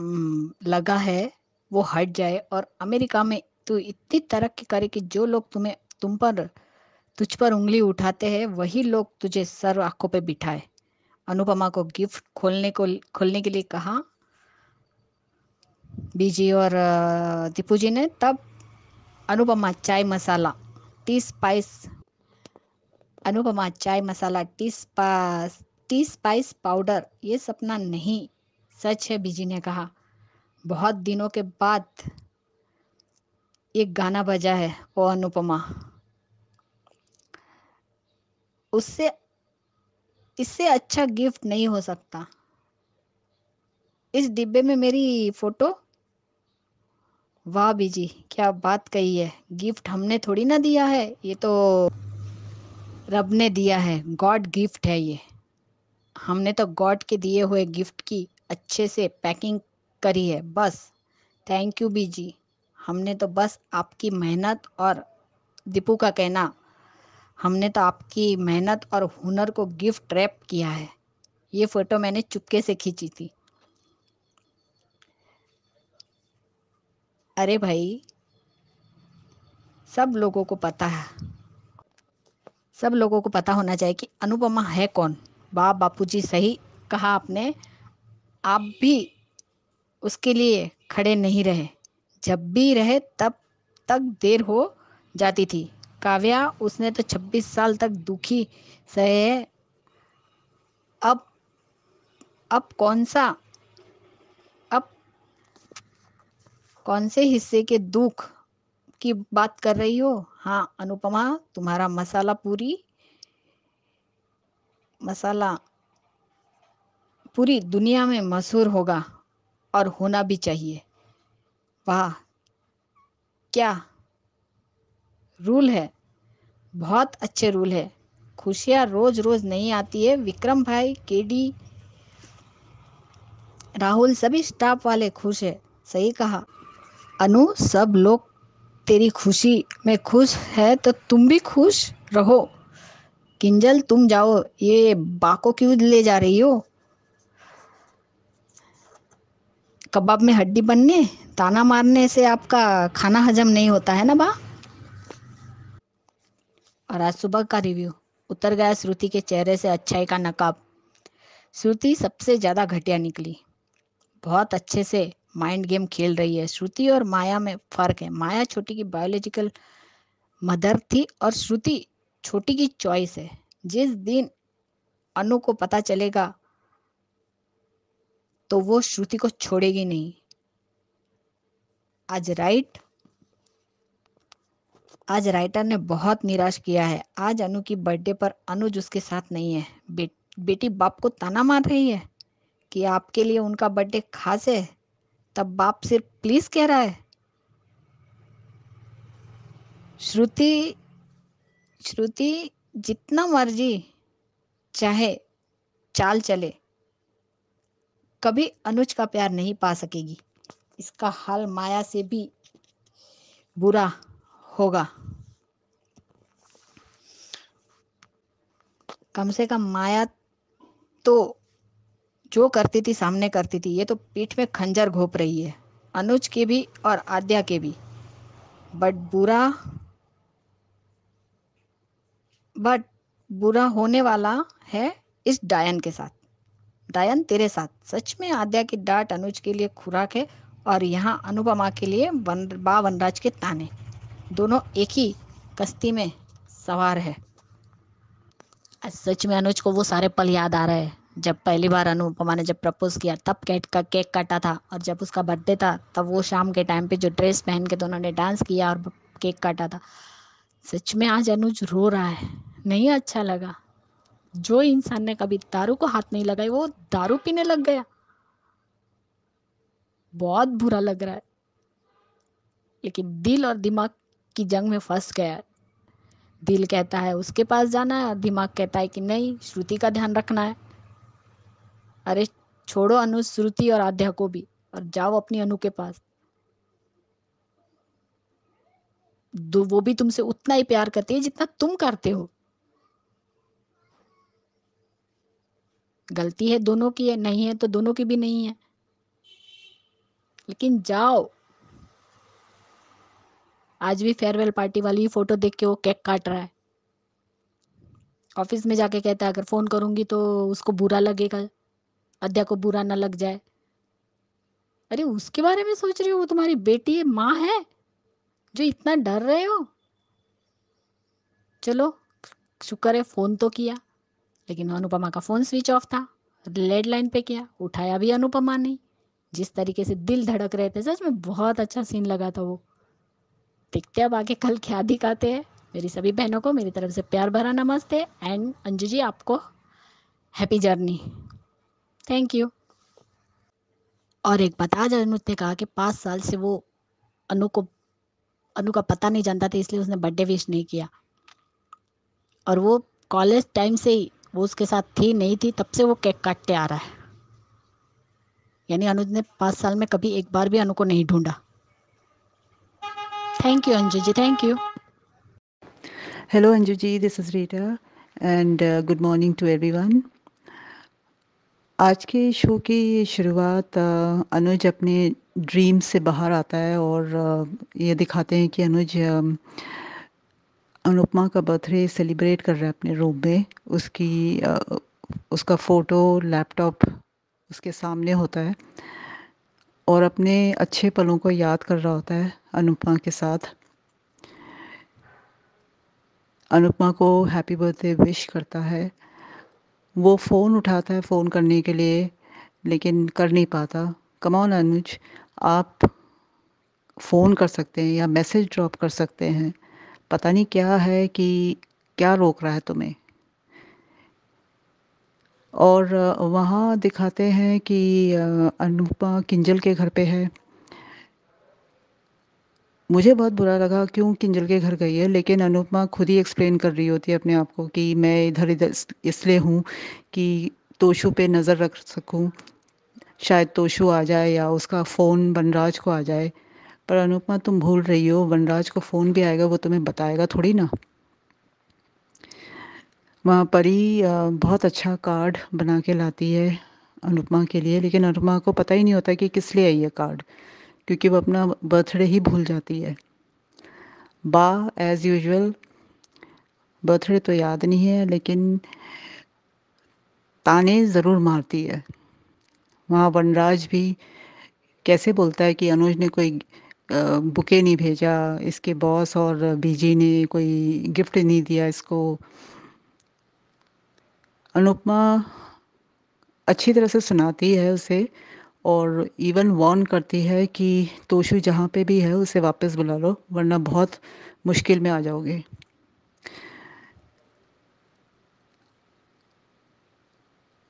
लगा है वो हट जाए, और अमेरिका में तू इतनी तरक्की करे कि जो लोग तुझ पर उंगली उठाते हैं वही लोग तुझे सर आंखों पे बिठाए। अनुपमा को गिफ्ट खोलने के लिए कहा बीजी और दीपू जी ने। तब अनुपमा चाय मसाला टी स्पाइस पाउडर ये सपना नहीं, सच है, बीजी ने कहा। बहुत दिनों के बाद एक गाना बजा है, ओ अनुपमा। इससे अच्छा गिफ्ट नहीं हो सकता। इस डिब्बे में मेरी फोटो। वाह बीजी, क्या बात कही है। गिफ्ट हमने थोड़ी ना दिया है, ये तो रब ने दिया है। गॉड गिफ्ट है ये। हमने तो गॉड के दिए हुए गिफ्ट की अच्छे से पैकिंग करी है बस। थैंक यू बीजी। हमने तो बस आपकी मेहनत और दीपू का कहना, हमने तो आपकी मेहनत और हुनर को गिफ्ट रैप किया है। ये फोटो मैंने चुपके से खींची थी। अरे भाई, सब लोगों को पता होना चाहिए कि अनुपमा है कौन। बापूजी, सही कहा आपने। आप भी उसके लिए खड़े नहीं रहे। जब भी रहे तब तक देर हो जाती थी। काव्या, उसने तो 26 साल तक दुखी सहे। अब कौन से हिस्से के दुख की बात कर रही हो। हाँ अनुपमा, तुम्हारा मसाला पूरी दुनिया में मशहूर होगा और होना भी चाहिए। वाह, क्या रूल है, बहुत अच्छे रूल है। खुशियाँ रोज रोज नहीं आती है। विक्रम भाई, केडी, राहुल, सभी स्टाफ वाले खुश है। सही कहा अनु, सब लोग तेरी खुशी में खुश है तो तुम भी खुश रहो। किंजल तुम जाओ, ये बा को क्यों ले जा रही हो? कबाब में हड्डी बनने, ताना मारने से आपका खाना हजम नहीं होता है ना बा। और आज सुबह का रिव्यू। उतर गया श्रुति के चेहरे से अच्छाई का नकाब। श्रुति सबसे ज्यादा घटिया निकली। बहुत अच्छे से माइंड गेम खेल रही है। श्रुति और माया में फर्क है। माया छोटी की बायोलॉजिकल मदर थी और श्रुति छोटी की चॉइस है। जिस दिन अनु को पता चलेगा तो वो श्रुति को छोड़ेगी नहीं। आज राइटर ने बहुत निराश किया है। आज अनु की बर्थडे पर अनुज उसके साथ नहीं है। बेटी बाप को ताना मार रही है कि आपके लिए उनका बर्थडे खास है, तब बाप सिर्फ प्लीज कह रहा है। श्रुति जितना मर्जी चाहे चाल चले, कभी अनुज का प्यार नहीं पा सकेगी। इसका हाल माया से भी बुरा होगा। कम से कम माया तो जो करती थी सामने करती थी, ये तो पीठ में खंजर घोंप रही है। अनुज के भी और आद्या के भी। बट बुरा होने वाला है इस डायन के साथ। डायन तेरे साथ। सच में आद्या की डांट अनुज के लिए खुराक है और यहाँ अनुपमा के लिए वनराज के ताने। दोनों एक ही कश्ती में सवार है। सच में अनुज को वो सारे पल याद आ रहे हैं जब पहली बार अनुपमा ने जब प्रपोज किया, तब केक काटा था। और जब उसका बर्थडे था तब वो शाम के टाइम पे जो ड्रेस पहन के दोनों ने डांस किया और केक काटा था। सच में आज अनुज रो रहा है। नहीं अच्छा लगा। जो इंसान ने कभी दारू को हाथ नहीं लगाई वो दारू पीने लग गया। बहुत बुरा लग रहा है। लेकिन दिल और दिमाग की जंग में फंस गया। दिल कहता है उसके पास जाना है और दिमाग कहता है कि नहीं, श्रुति का ध्यान रखना है। अरे छोड़ो अनु, श्रुति और आद्या को भी, और जाओ अपनी अनु के पास। वो भी तुमसे उतना ही प्यार करती है जितना तुम करते हो। गलती है दोनों की है, नहीं है तो दोनों की भी नहीं है। लेकिन जाओ। आज भी फेयरवेल पार्टी वाली फोटो देख के वो केक काट रहा है। ऑफिस में जाके कहता है अगर फोन करूंगी तो उसको बुरा लगेगा, आद्या को बुरा ना लग जाए। अरे उसके बारे में सोच रही हो? वो तुम्हारी बेटी है, माँ है, जो इतना डर रहे हो। चलो शुक्र है फोन तो किया। लेकिन अनुपमा का फोन स्विच ऑफ था। लैंडलाइन पे किया, उठाया भी अनुपमा नहीं। जिस तरीके से दिल धड़क रहे थे, सच में बहुत अच्छा सीन लगा था वो। देखते अब आगे कल क्या दिखाते हैं। मेरी सभी बहनों को मेरी तरफ से प्यार भरा नमस्ते। एंड अंजू जी आपको हैप्पी जर्नी। Thank you. और एक बात, आज अनुज ने कहा कि 5 साल से वो अनु का पता नहीं जानता था, इसलिए उसने बर्थडे विश नहीं किया। और वो कॉलेज टाइम से ही वो उसके साथ थी नहीं थी, तब से वो केक काटते आ रहा है। यानी अनुज ने 5 साल में कभी एक बार भी अनु को नहीं ढूंढा। Thank you Anju ji, thank you. Hello Anju ji, this is Rita and good morning to everyone. आज के शो की शुरुआत अनुज अपने ड्रीम से बाहर आता है और ये दिखाते हैं कि अनुज अनुपमा का बर्थडे सेलिब्रेट कर रहा है अपने रूम में। उसका फ़ोटो लैपटॉप उसके सामने होता है और अपने अच्छे पलों को याद कर रहा होता है अनुपमा के साथ। अनुपमा को हैप्पी बर्थडे विश करता है। वो फ़ोन उठाता है फ़ोन करने के लिए, लेकिन कर नहीं पाता। कम ऑन अनुज, आप फ़ोन कर सकते हैं या मैसेज ड्रॉप कर सकते हैं। पता नहीं क्या है कि क्या रोक रहा है तुम्हें। और वहाँ दिखाते हैं कि अनुपमा किंजल के घर पे है। मुझे बहुत बुरा लगा क्यों किंजल के घर गई है, लेकिन अनुपमा खुद ही एक्सप्लेन कर रही होती है अपने आप को कि मैं इधर इधर इसलिए हूँ कि तोशु पे नज़र रख सकूँ, शायद तोशु आ जाए या उसका फ़ोन वनराज को आ जाए। पर अनुपमा तुम भूल रही हो, वनराज को फ़ोन भी आएगा, वो तुम्हें बताएगा थोड़ी ना। वहाँ परी बहुत अच्छा कार्ड बना के लाती है अनुपमा के लिए, लेकिन अनुपमा को पता ही नहीं होता कि किस लिए आई है कार्ड, क्योंकि वो अपना बर्थडे ही भूल जाती है। बा एज़ यूजुअल बर्थडे तो याद नहीं है, लेकिन ताने ज़रूर मारती है। वहाँ वनराज भी कैसे बोलता है कि अनुज ने कोई बुके नहीं भेजा, इसके बॉस और बीजी ने कोई गिफ्ट नहीं दिया इसको। अनुपमा अच्छी तरह से सुनाती है उसे और इवन वार्न करती है कि तोशु जहाँ पे भी है उसे वापस बुला लो, वरना बहुत मुश्किल में आ जाओगे।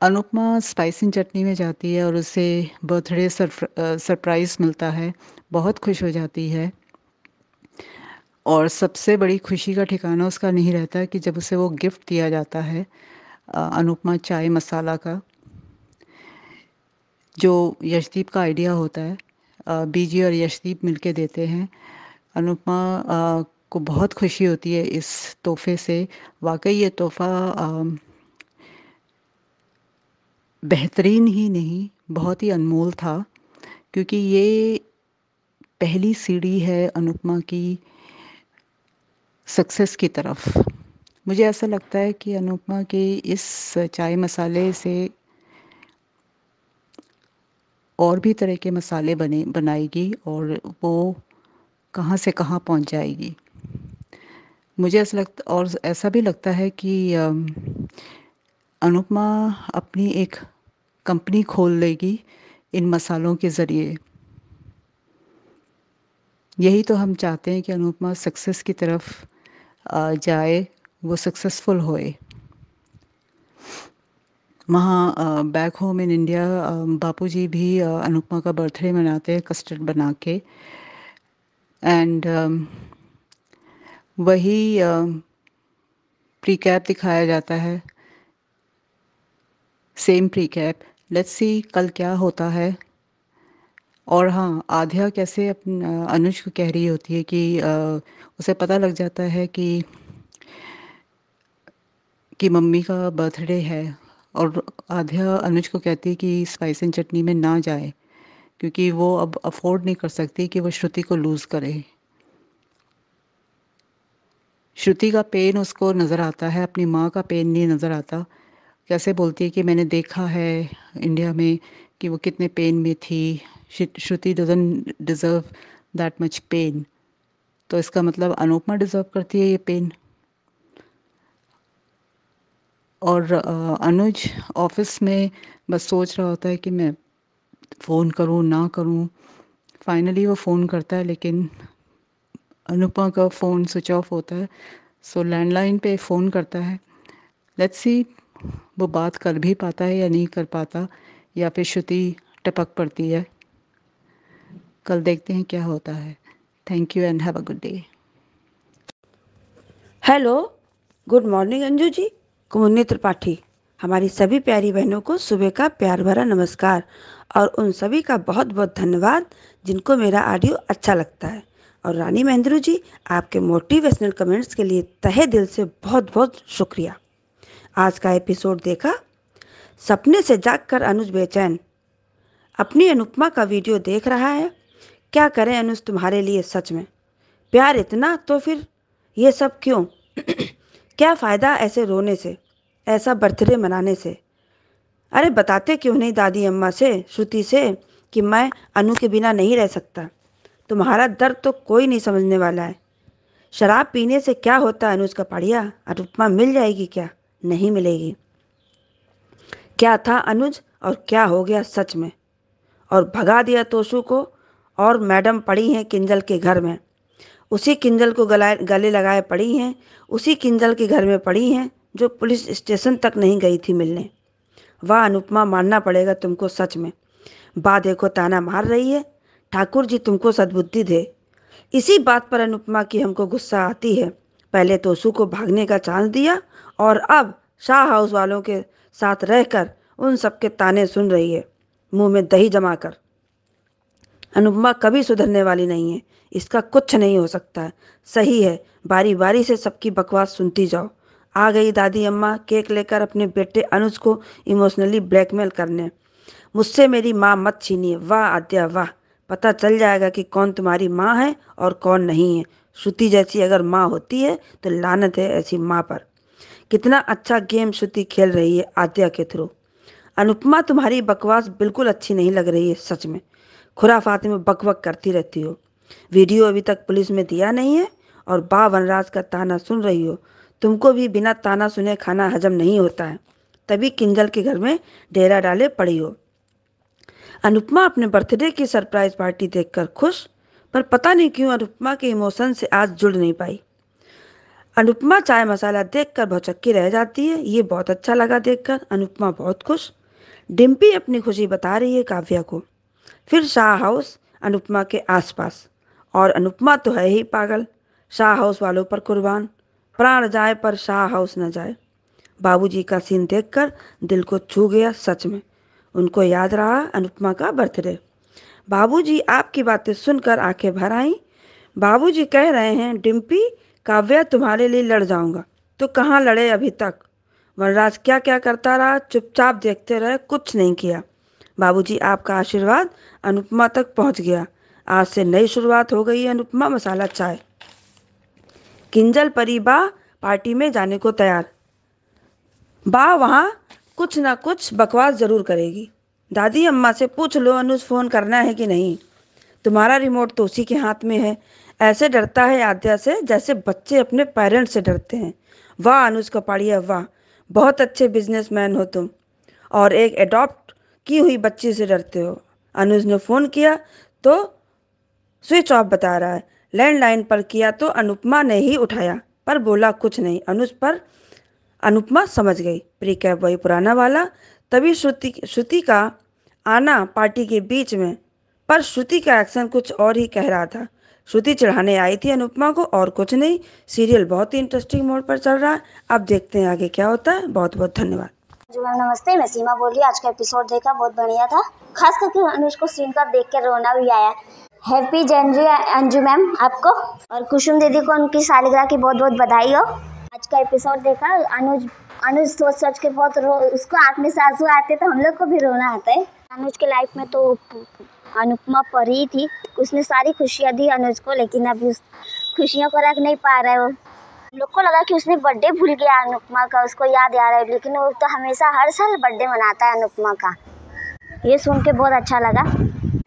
अनुपमा स्पाइसी चटनी में जाती है और उसे बर्थडे सरप्राइज़ मिलता है, बहुत खुश हो जाती है। और सबसे बड़ी खुशी का ठिकाना उसका नहीं रहता कि जब उसे वो गिफ्ट दिया जाता है अनुपमा चाय मसाला का, जो यशदीप का आइडिया होता है। बीजी और यशदीप मिलके देते हैं। अनुपमा को बहुत खुशी होती है इस तोहफे से। वाकई ये तोहफ़ा बेहतरीन ही नहीं, बहुत ही अनमोल था, क्योंकि ये पहली सीढ़ी है अनुपमा की सक्सेस की तरफ। मुझे ऐसा लगता है कि अनुपमा के इस चाय मसाले से और भी तरह के मसाले बनाएगी और वो कहाँ से कहाँ पहुँच जाएगी। मुझे ऐसा भी लगता है कि अनुपमा अपनी एक कंपनी खोल लेगी इन मसालों के ज़रिए। यही तो हम चाहते हैं कि अनुपमा सक्सेस की तरफ जाए, वो सक्सेसफुल होए। वहाँ बैक होम इन इंडिया बापूजी भी अनुपमा का बर्थडे मनाते हैं कस्टर्ड बना के। एंड वही प्री कैप दिखाया जाता है, same pre cap. Let's see कल क्या होता है। और हाँ, आध्या कैसे अनुज को कह रही होती है कि उसे पता लग जाता है कि मम्मी का बर्थडे है, और आध्या अनुज को कहती है कि स्पाइस एंड चटनी में ना जाए, क्योंकि वो अब अफोर्ड नहीं कर सकती कि वो श्रुति को लूज़ करे। श्रुति का पेन उसको नज़र आता है, अपनी माँ का पेन नहीं नज़र आता। कैसे बोलती है कि मैंने देखा है इंडिया में कि वो कितने पेन में थी। Shruti doesn't deserve that much pain. तो इसका मतलब अनुपमा डिज़र्व करती है ये पेन। और अनुज ऑफिस में बस सोच रहा होता है कि मैं फ़ोन करूं ना करूं। फाइनली वो फ़ोन करता है, लेकिन अनुपमा का फ़ोन स्विच ऑफ होता है। सो लैंडलाइन पे फ़ोन करता है। लेट्स सी वो बात कर भी पाता है या नहीं कर पाता, या फिर श्रुति टपक पड़ती है। कल देखते हैं क्या होता है। Thank you and have a good day. Hello, good morning Anju ji. Kumunni Tripathi. हमारी सभी प्यारी बहनों को सुबह का प्यार भरा नमस्कार, और उन सभी का बहुत बहुत धन्यवाद जिनको मेरा ऑडियो अच्छा लगता है। और रानी महेंद्रू जी, आपके मोटिवेशनल कमेंट्स के लिए तहे दिल से बहुत बहुत शुक्रिया। आज का एपिसोड देखा? सपने से जागकर अनुज बेचैन अपनी अनुपमा का वीडियो देख रहा है। क्या करें अनुज तुम्हारे लिए, सच में प्यार इतना तो फिर ये सब क्यों? क्या फ़ायदा ऐसे रोने से, ऐसा बर्थडे मनाने से? अरे बताते क्यों नहीं दादी अम्मा से, श्रुति से, कि मैं अनु के बिना नहीं रह सकता। तुम्हारा दर्द तो कोई नहीं समझने वाला है। शराब पीने से क्या होता है अनुज का पाड़िया? अनुपमा मिल जाएगी क्या? नहीं मिलेगी। क्या था अनुज और क्या हो गया सच में? और भगा दिया तोशु को, और मैडम पड़ी हैं किंजल के घर में। उसी किंजल को गले लगाए पड़ी हैं, उसी किंजल के घर में पड़ी हैं जो पुलिस स्टेशन तक नहीं गई थी मिलने। वाह अनुपमा, मानना पड़ेगा तुमको सच में। बा देखो ताना मार रही है, ठाकुर जी तुमको सद्बुद्धि दे। इसी बात पर अनुपमा की हमको गुस्सा आती है। पहले तोसू को भागने का चांस दिया और अब शाह हाउस वालों के साथ रहकर उन सबके ताने सुन रही है, मुंह में दही जमाकर। अनुपमा कभी सुधरने वाली नहीं है, इसका कुछ नहीं हो सकता है। सही है, बारी बारी से सबकी बकवास सुनती जाओ। आ गई दादी अम्मा केक लेकर अपने बेटे अनुज को इमोशनली ब्लैकमेल करने। मुझसे मेरी माँ मत छीनिए। वाह आद्या वाह, पता चल जाएगा कि कौन तुम्हारी माँ है और कौन नहीं है। श्रुति जैसी अगर माँ होती है तो लानत है ऐसी माँ पर। कितना अच्छा गेम श्रुति खेल रही है आद्या के थ्रू। अनुपमा तुम्हारी बकवास बिल्कुल अच्छी नहीं लग रही है सच में। खुराफाते में बकबक करती रहती हो। वीडियो अभी तक पुलिस में दिया नहीं है और बा वनराज का ताना सुन रही हो। तुमको भी बिना ताना सुने खाना हजम नहीं होता है, तभी किंजल के घर में डेरा डाले पड़ी हो। अनुपमा अपने बर्थडे की सरप्राइज पार्टी देखकर खुश, पर पता नहीं क्यों अनुपमा के इमोशन से आज जुड़ नहीं पाई। अनुपमा चाय मसाला देखकर भौचक्की रह जाती है। ये बहुत अच्छा लगा देखकर, अनुपमा बहुत खुश। डिम्पी अपनी खुशी बता रही है काव्या को। फिर शाह हाउस अनुपमा के आसपास, और अनुपमा तो है ही पागल, शाह हाउस वालों पर कुर्बान। प्राण जाए पर शाह हाउस न जाए। बाबूजी का सीन देखकर दिल को छू गया सच में। उनको याद रहा अनुपमा का बर्थडे। बाबूजी आपकी बातें सुनकर आंखें भर आईं। बाबूजी कह रहे हैं डिम्पी काव्या तुम्हारे लिए लड़ जाऊंगा। तो कहाँ लड़े अभी तक? वनराज क्या क्या करता रहा, चुपचाप देखते रहे, कुछ नहीं किया। बाबूजी आपका आशीर्वाद अनुपमा तक पहुंच गया। आज से नई शुरुआत हो गई है अनुपमा मसाला चाय। किंजल परी बा पार्टी में जाने को तैयार। बा वहाँ कुछ ना कुछ बकवास जरूर करेगी। दादी अम्मा से पूछ लो अनुज फ़ोन करना है कि नहीं। तुम्हारा रिमोट तो उसी के हाथ में है। ऐसे डरता है आद्या से जैसे बच्चे अपने पेरेंट्स से डरते हैं। वाह अनुज कपाड़िया वाह, बहुत अच्छे बिजनेसमैन हो तुम, और एक एडॉप्ट की हुई बच्ची से डरते हो। अनुज ने फ़ोन किया तो स्विच ऑफ बता रहा है। लैंडलाइन पर किया तो अनुपमा ने ही उठाया, पर बोला कुछ नहीं अनुज पर। अनुपमा समझ गई प्रीकैप वही पुराना वाला। तभी श्रुति का आना पार्टी के बीच में, पर श्रुति का एक्शन कुछ और ही कह रहा था। श्रुति चढ़ाने आई थी अनुपमा को और कुछ नहीं। सीरियल बहुत ही इंटरेस्टिंग मोड पर चल रहा है। अब देखते हैं आगे क्या होता है। बहुत बहुत धन्यवाद। जी मैम नमस्ते, मैं सीमा बोल रही हूँ। आज का एपिसोड देखा, बहुत बढ़िया था। खास करके अनुज को सीन का देख कर रोना भी आया। हैप्पी जनवरी अंजू मैम आपको, और कुसुम दीदी को उनकी सालगिरह की बहुत बहुत बधाई हो। आज का एपिसोड देखा, अनुज सोच के बहुत उसको आँख में से आंसू आते, तो हम लोग को भी रोना आता है। अनुज के लाइफ में तो अनुपमा परी थी, उसने सारी खुशियाँ दी अनुज को, लेकिन अभी उस खुशियों को रख नहीं पा रहा है। वो हम लोग को लगा कि उसने बर्थडे भूल गया अनुपमा का, उसको याद आ रहा है, लेकिन वो तो हमेशा हर साल बर्थडे मनाता है अनुपमा का। ये सुन के बहुत अच्छा लगा।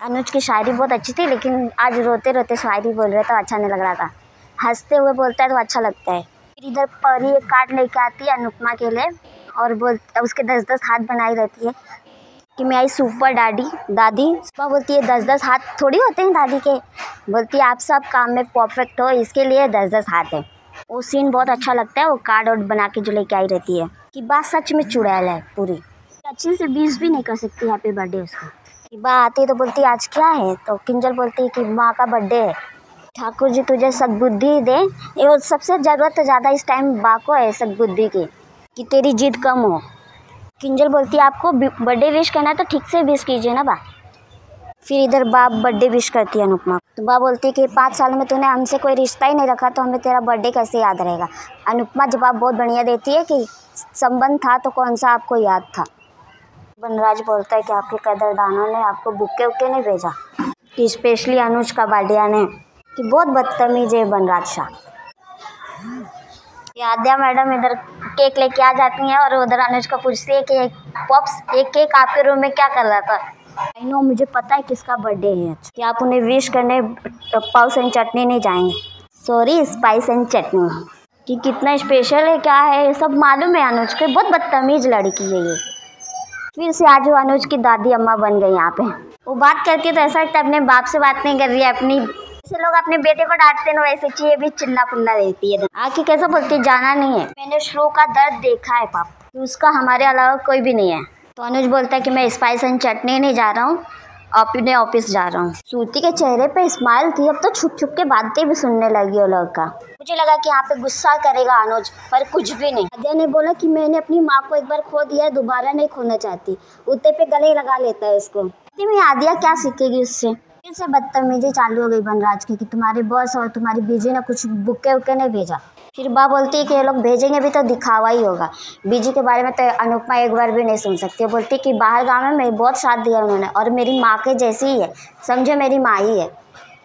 अनुज की शायरी बहुत अच्छी थी, लेकिन आज रोते रोते शायरी बोल रहे तो अच्छा नहीं लग रहा था। हंसते हुए बोलता है तो अच्छा लगता है। फिर इधर परी एक कार्ड लेके आती है अनुपमा के लिए, और उसके 10-10 हाथ बनाई रहती है कि मैं आई सुपर दादी। सुबह बोलती है 10-10 हाथ थोड़ी होते हैं दादी के, बोलती है आप सब काम में परफेक्ट हो, इसके लिए 10-10 हाथ है। वो सीन बहुत अच्छा लगता है। वो कार्ड और बना के जो लेके आई रहती है कि बात सच में चुड़ैल है पूरी, अच्छे से 20 भी नहीं कर सकती हैप्पी बर्थडे उसको। कि बा आती है तो बोलती है आज क्या है, तो किंजल बोलती है कि माँ का बर्थडे है, ठाकुर जी तुझे सद्बुद्धि दे। ये सबसे ज़रूरत तो ज़्यादा इस टाइम बा को है सद्बुद्धि की, कि तेरी जिद कम हो। किंजल बोलती है आपको बर्थडे विश करना है तो ठीक से विश कीजिए ना बा। फिर इधर बा बर्थडे विश करती है अनुपमा, तो बा बोलती है कि 5 साल में तूने हमसे कोई रिश्ता ही नहीं रखा, तो हमें तेरा बर्थडे कैसे याद रहेगा। अनुपमा जवाब बहुत बढ़िया देती है कि संबंध था तो कौन सा आपको याद था। वनराज बोलता है कि आपके कदरदानों ने आपको बुक्के उक्के नहीं भेजा, कि स्पेशली अनुज का बर्थडे आने, कि बहुत बदतमीज है वनराज शाह। आद्या मैडम इधर केक लेके आ जाती हैं और उधर अनुज को पूछती है कि पॉप्स एक केक आपके रूम में क्या कर रहा था। आई नो, मुझे पता है किसका बर्थडे है, कि आप उन्हें विश करने पाउस एंड चटनी नहीं जाएंगे, सॉरी स्पाइस एंड चटनी, कि कितना स्पेशल है क्या है ये सब मालूम है अनुज को। बहुत बदतमीज लड़की है ये। फिर से आज वो अनुज की दादी अम्मा बन गई यहाँ पे। वो बात करती तो ऐसा लगता है अपने बाप से बात नहीं कर रही है अपनी। जैसे लोग अपने बेटे को डांटते हैं वैसे चाहिए भी चिल्ला पुल्ला रहती है। आके कैसा बोलती है जाना नहीं है, मैंने श्रो का दर्द देखा है पाप, उसका हमारे अलावा कोई भी नहीं है, तो अनुज बोलता है कि मैं स्पाइस एंड चटनी नहीं जा रहा हूँ, अपने ऑफिस जा रहा हूँ। श्रुति के चेहरे पे स्माइल थी, अब तो छुप छुप के बातें भी सुनने लगी वो लोग का। मुझे लगा कि यहाँ पे गुस्सा करेगा अनुज, पर कुछ भी नहीं। आद्या ने बोला कि मैंने अपनी माँ को एक बार खो दिया है, दोबारा नहीं खोना चाहती। उते पे गले लगा लेता है उसको। में आद्या क्या सीखेगी उससे? फिर से बदतमीजी चालू हो गई वनराज की कि तुम्हारे बॉस और तुम्हारी बीजी ने कुछ बुक्के उक्के नहीं भेजा। फिर बा बोलती है कि ये लोग भेजेंगे भी तो दिखावा ही होगा। बीजी के बारे में तो अनुपमा एक बार भी नहीं सुन सकती। बोलती कि बाहर गाँव में मेरी बहुत साथ दिया उन्होंने और मेरी माँ के जैसी ही है, समझे मेरी माँ ही है।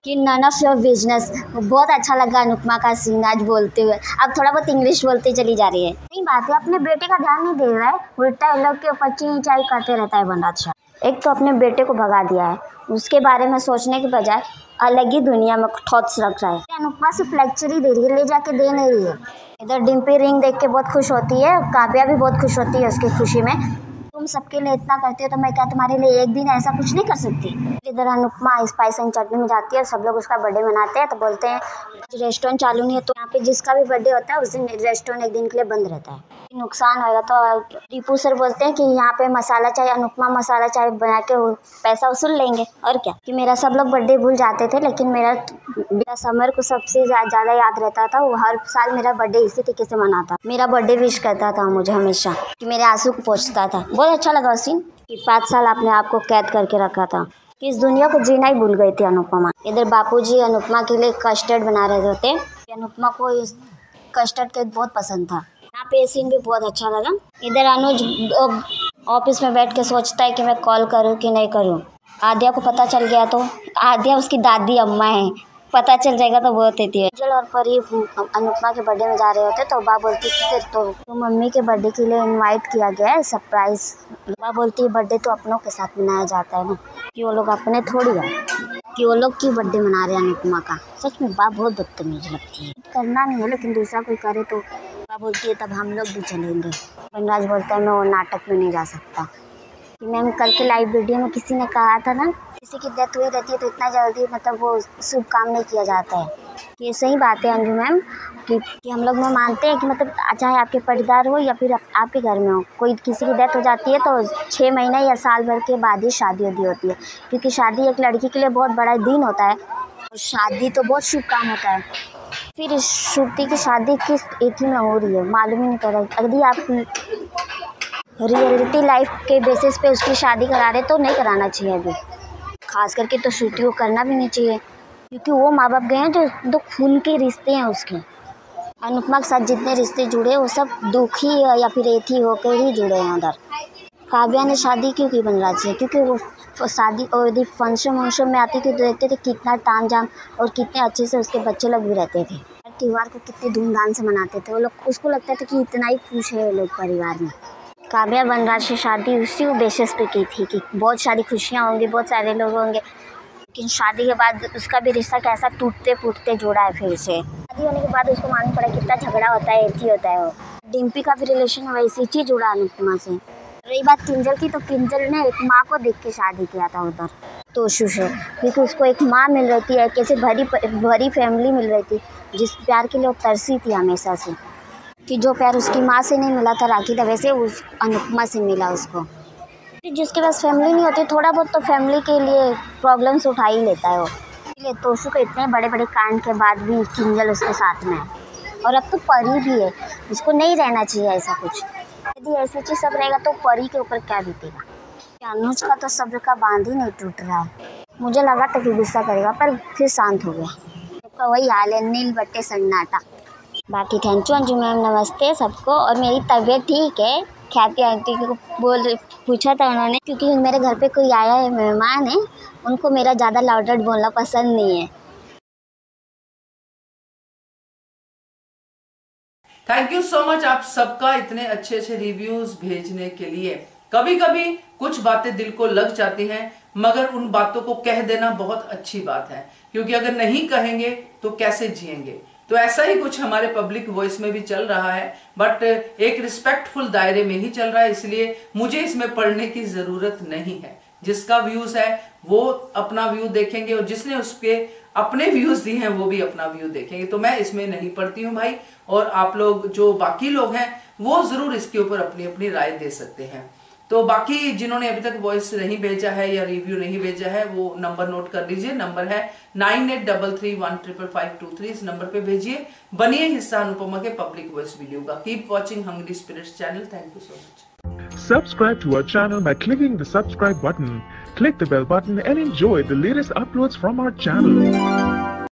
कि नन ऑफ योर बिजनेस। बहुत अच्छा लगा अनुपमा का सीन आज बोलते हुए। अब थोड़ा बहुत इंग्लिश बोलती चली जा रही है। नहीं बात है, अपने बेटे का ध्यान नहीं दे रहा है, उल्टा इन लोग के ऊपर चींचाई करते रहता है वनराज। एक तो अपने बेटे को भगा दिया है, उसके बारे में सोचने के बजाय अलग ही दुनिया में थॉट्स रख रहा है। अनुपमा सिर्फ लेक्चर ही दे रही है, ले जाके दे नहीं रही है। इधर डिम्पी रिंग देख के बहुत खुश होती है, काव्या भी बहुत खुश होती है उसकी खुशी में। तुम सबके लिए इतना करती हो तो मैं क्या तुम्हारे लिए एक दिन ऐसा कुछ नहीं कर सकती? इधर अनुपमा स्पाइस एंड चटनी में जाती है और सब लोग उसका बर्थडे मनाते हैं। तो बोलते हैं रेस्टोरेंट चालू नहीं है, तो यहाँ पे जिसका भी बर्थडे होता है उस दिन रेस्टोरेंट एक दिन के लिए बंद रहता है। नुकसान होगा तो दीपू सर बोलते हैं कि यहाँ पे मसाला चाय, अनुपमा मसाला चाय बना के पैसा वसूल लेंगे। और क्या कि मेरा सब लोग बर्थडे भूल जाते थे, लेकिन मेरा समर को सबसे ज़्यादा याद रहता था। वो हर साल मेरा बर्थडे इसी तरीके से मनाता, मेरा बर्थडे विश करता था मुझे हमेशा, कि मेरे आंसू को पोंछता था। बहुत अच्छा लगा उस दिन कि 5 साल अपने आप को कैद करके रखा था, कि इस दुनिया को जीना ही भूल गई थी अनुपमा। इधर बापूजी अनुपमा के लिए कस्टर्ड बना रहे होते। अनुपमा को इस कस्टर्ड केक बहुत पसंद था। यहाँ पे सीन भी बहुत अच्छा लगा। इधर अनुज ऑफिस में बैठ के सोचता है कि मैं कॉल करूँ कि नहीं करूँ। आद्या को पता चल गया तो, आद्या उसकी दादी अम्मा है, पता चल जाएगा तो बहुत देती है। अंजल और परी अनुपमा के बर्थडे में जा रहे होते तो बा बोलती है तो मम्मी के बर्थडे के लिए इनवाइट किया गया है, सरप्राइज। बा बोलती है बर्थडे तो अपनों के साथ मनाया जाता है ना, कि वो लोग अपने थोड़ी है, कि वो लोग क्यों बर्थडे मना रहे हैं अनुपमा का। सच में बा बहुत बदतमीज लगती है। करना नहीं है लेकिन दूसरा कोई करे तो बा बोलती है तब हम लोग भी चलेंगे। वनराज बोलता है मैं वो नाटक में नहीं जा सकता। कि मैम कल के लाइव वीडियो में किसी ने कहा था ना, किसी की डेथ हुई रहती है तो इतना जल्दी मतलब वो शुभ काम नहीं किया जाता है। ये सही बात है अंजू मैम, कि हम लोग में मानते हैं कि मतलब चाहे आपके परिवार हो या फिर आपके घर में हो, कोई किसी की डेथ हो जाती है तो 6 महीने या साल भर के बाद ही शादी होती है। क्योंकि शादी एक लड़की के लिए बहुत बड़ा दिन होता है और शादी तो बहुत शुभ काम होता है। फिर श्रुति की शादी किस तिथि में हो रही है मालूम ही नहीं पड़ रहा। यदि आप रियलिटी लाइफ के बेसिस पे उसकी शादी करा रहे तो नहीं कराना चाहिए अभी, खास करके तो श्रुति को करना भी नहीं चाहिए, क्योंकि वो माँ बाप गए हैं जो 2 खून के रिश्ते हैं उसके। अनुपमा के साथ जितने रिश्ते जुड़े वो सब दुखी या फिर एथी होकर ही जुड़े हैं। उधर काव्या ने शादी क्यों की वनराज से? क्योंकि वो शादी और यदि फंक्शन वंक्शन में आती थी तो देखते थे कितना तामझाम और कितने अच्छे से उसके बच्चे लोग भी रहते थे। त्यौहार को कितने धूमधाम से मनाते थे वो लोग। उसको लगता था कि इतना ही खुश है वो लोग परिवार में। काव्या वनराज से शादी उसी बेसिस पे की थी कि बहुत सारी खुशियाँ होंगी, बहुत सारे लोग होंगे, लेकिन शादी के बाद उसका भी रिश्ता कैसा टूटते फूटते जुड़ा है फिर से। शादी होने के बाद उसको मालूम पड़ा कितना झगड़ा होता है, एथी होता है। वो डिम्पी का भी रिलेशन वैसी चीज जुड़ा अनुपमा से। रही बात किंजल की, तो किंजल ने एक माँ को देख के शादी किया था उधर तोशु से, क्योंकि उसको एक माँ मिल रही थी, कैसे भरी फैमिली मिल रही थी जिस प्यार के लिए वो तरसी थी हमेशा से, कि जो प्यार उसकी माँ से नहीं मिला था राखी था, वैसे उस अनुपमा से मिला उसको। जिसके पास फैमिली नहीं होती, थोड़ा बहुत तो फैमिली के लिए प्रॉब्लम्स उठा ही लेता है वो। इसलिए तोशु के इतने बड़े बड़े कांड के बाद भी किंजल उसके साथ में है, और अब तो परी भी है। उसको नहीं रहना चाहिए ऐसा कुछ। यदि ऐसी चीज़ सब रहेगा तो परी के ऊपर क्या बीतेगा। अनुज का तो सब्र का बांध ही नहीं टूट रहा है। मुझे लगा था कि गुस्सा करेगा, पर फिर शांत हो गया। तो वही हाल है, नील बट्टे सन्नाटा। बाकी थैंक यू अंजू मैम, नमस्ते सबको। और मेरी तबीयत ठीक है। ख्याति आंटी को पूछा था उन्होंने, क्योंकि मेरे घर पे कोई आया है, मेहमान है, उनको मेरा ज़्यादा लाउडर बोलना पसंद नहीं है। थैंक यू सो मच आप सबका इतने अच्छे अच्छे रिव्यूज भेजने के लिए। कभी कभी कुछ बातें दिल को लग जाती हैं, मगर उन बातों को कह देना बहुत अच्छी बात है, क्योंकि अगर नहीं कहेंगे तो कैसे जिएंगे। तो ऐसा ही कुछ हमारे पब्लिक वॉइस में भी चल रहा है, बट एक रिस्पेक्टफुल दायरे में ही चल रहा है, इसलिए मुझे इसमें पढ़ने की जरूरत नहीं है। जिसका व्यूज है वो अपना व्यू देखेंगे, और जिसने उसके अपने व्यूज दिए हैं वो भी अपना व्यू देखेंगे। तो मैं इसमें नहीं पढ़ती हूँ भाई, और आप लोग जो बाकी लोग हैं वो जरूर इसके ऊपर अपनी अपनी राय दे सकते हैं। तो बाकी जिन्होंने अभी तक वॉइस नहीं भेजा है या रिव्यू नहीं भेजा है वो नंबर नोट कर लीजिए। नंबर है 9833155523। इस नंबर पे भेजिए। बनिए हिस्सा अनुपमा के पब्लिक वॉइस वीडियो का। Keep watching hungry spirits channel. Thank you so much. Subscribe to our channel by clicking the subscribe button. Click the bell button and enjoy the latest uploads from our channel.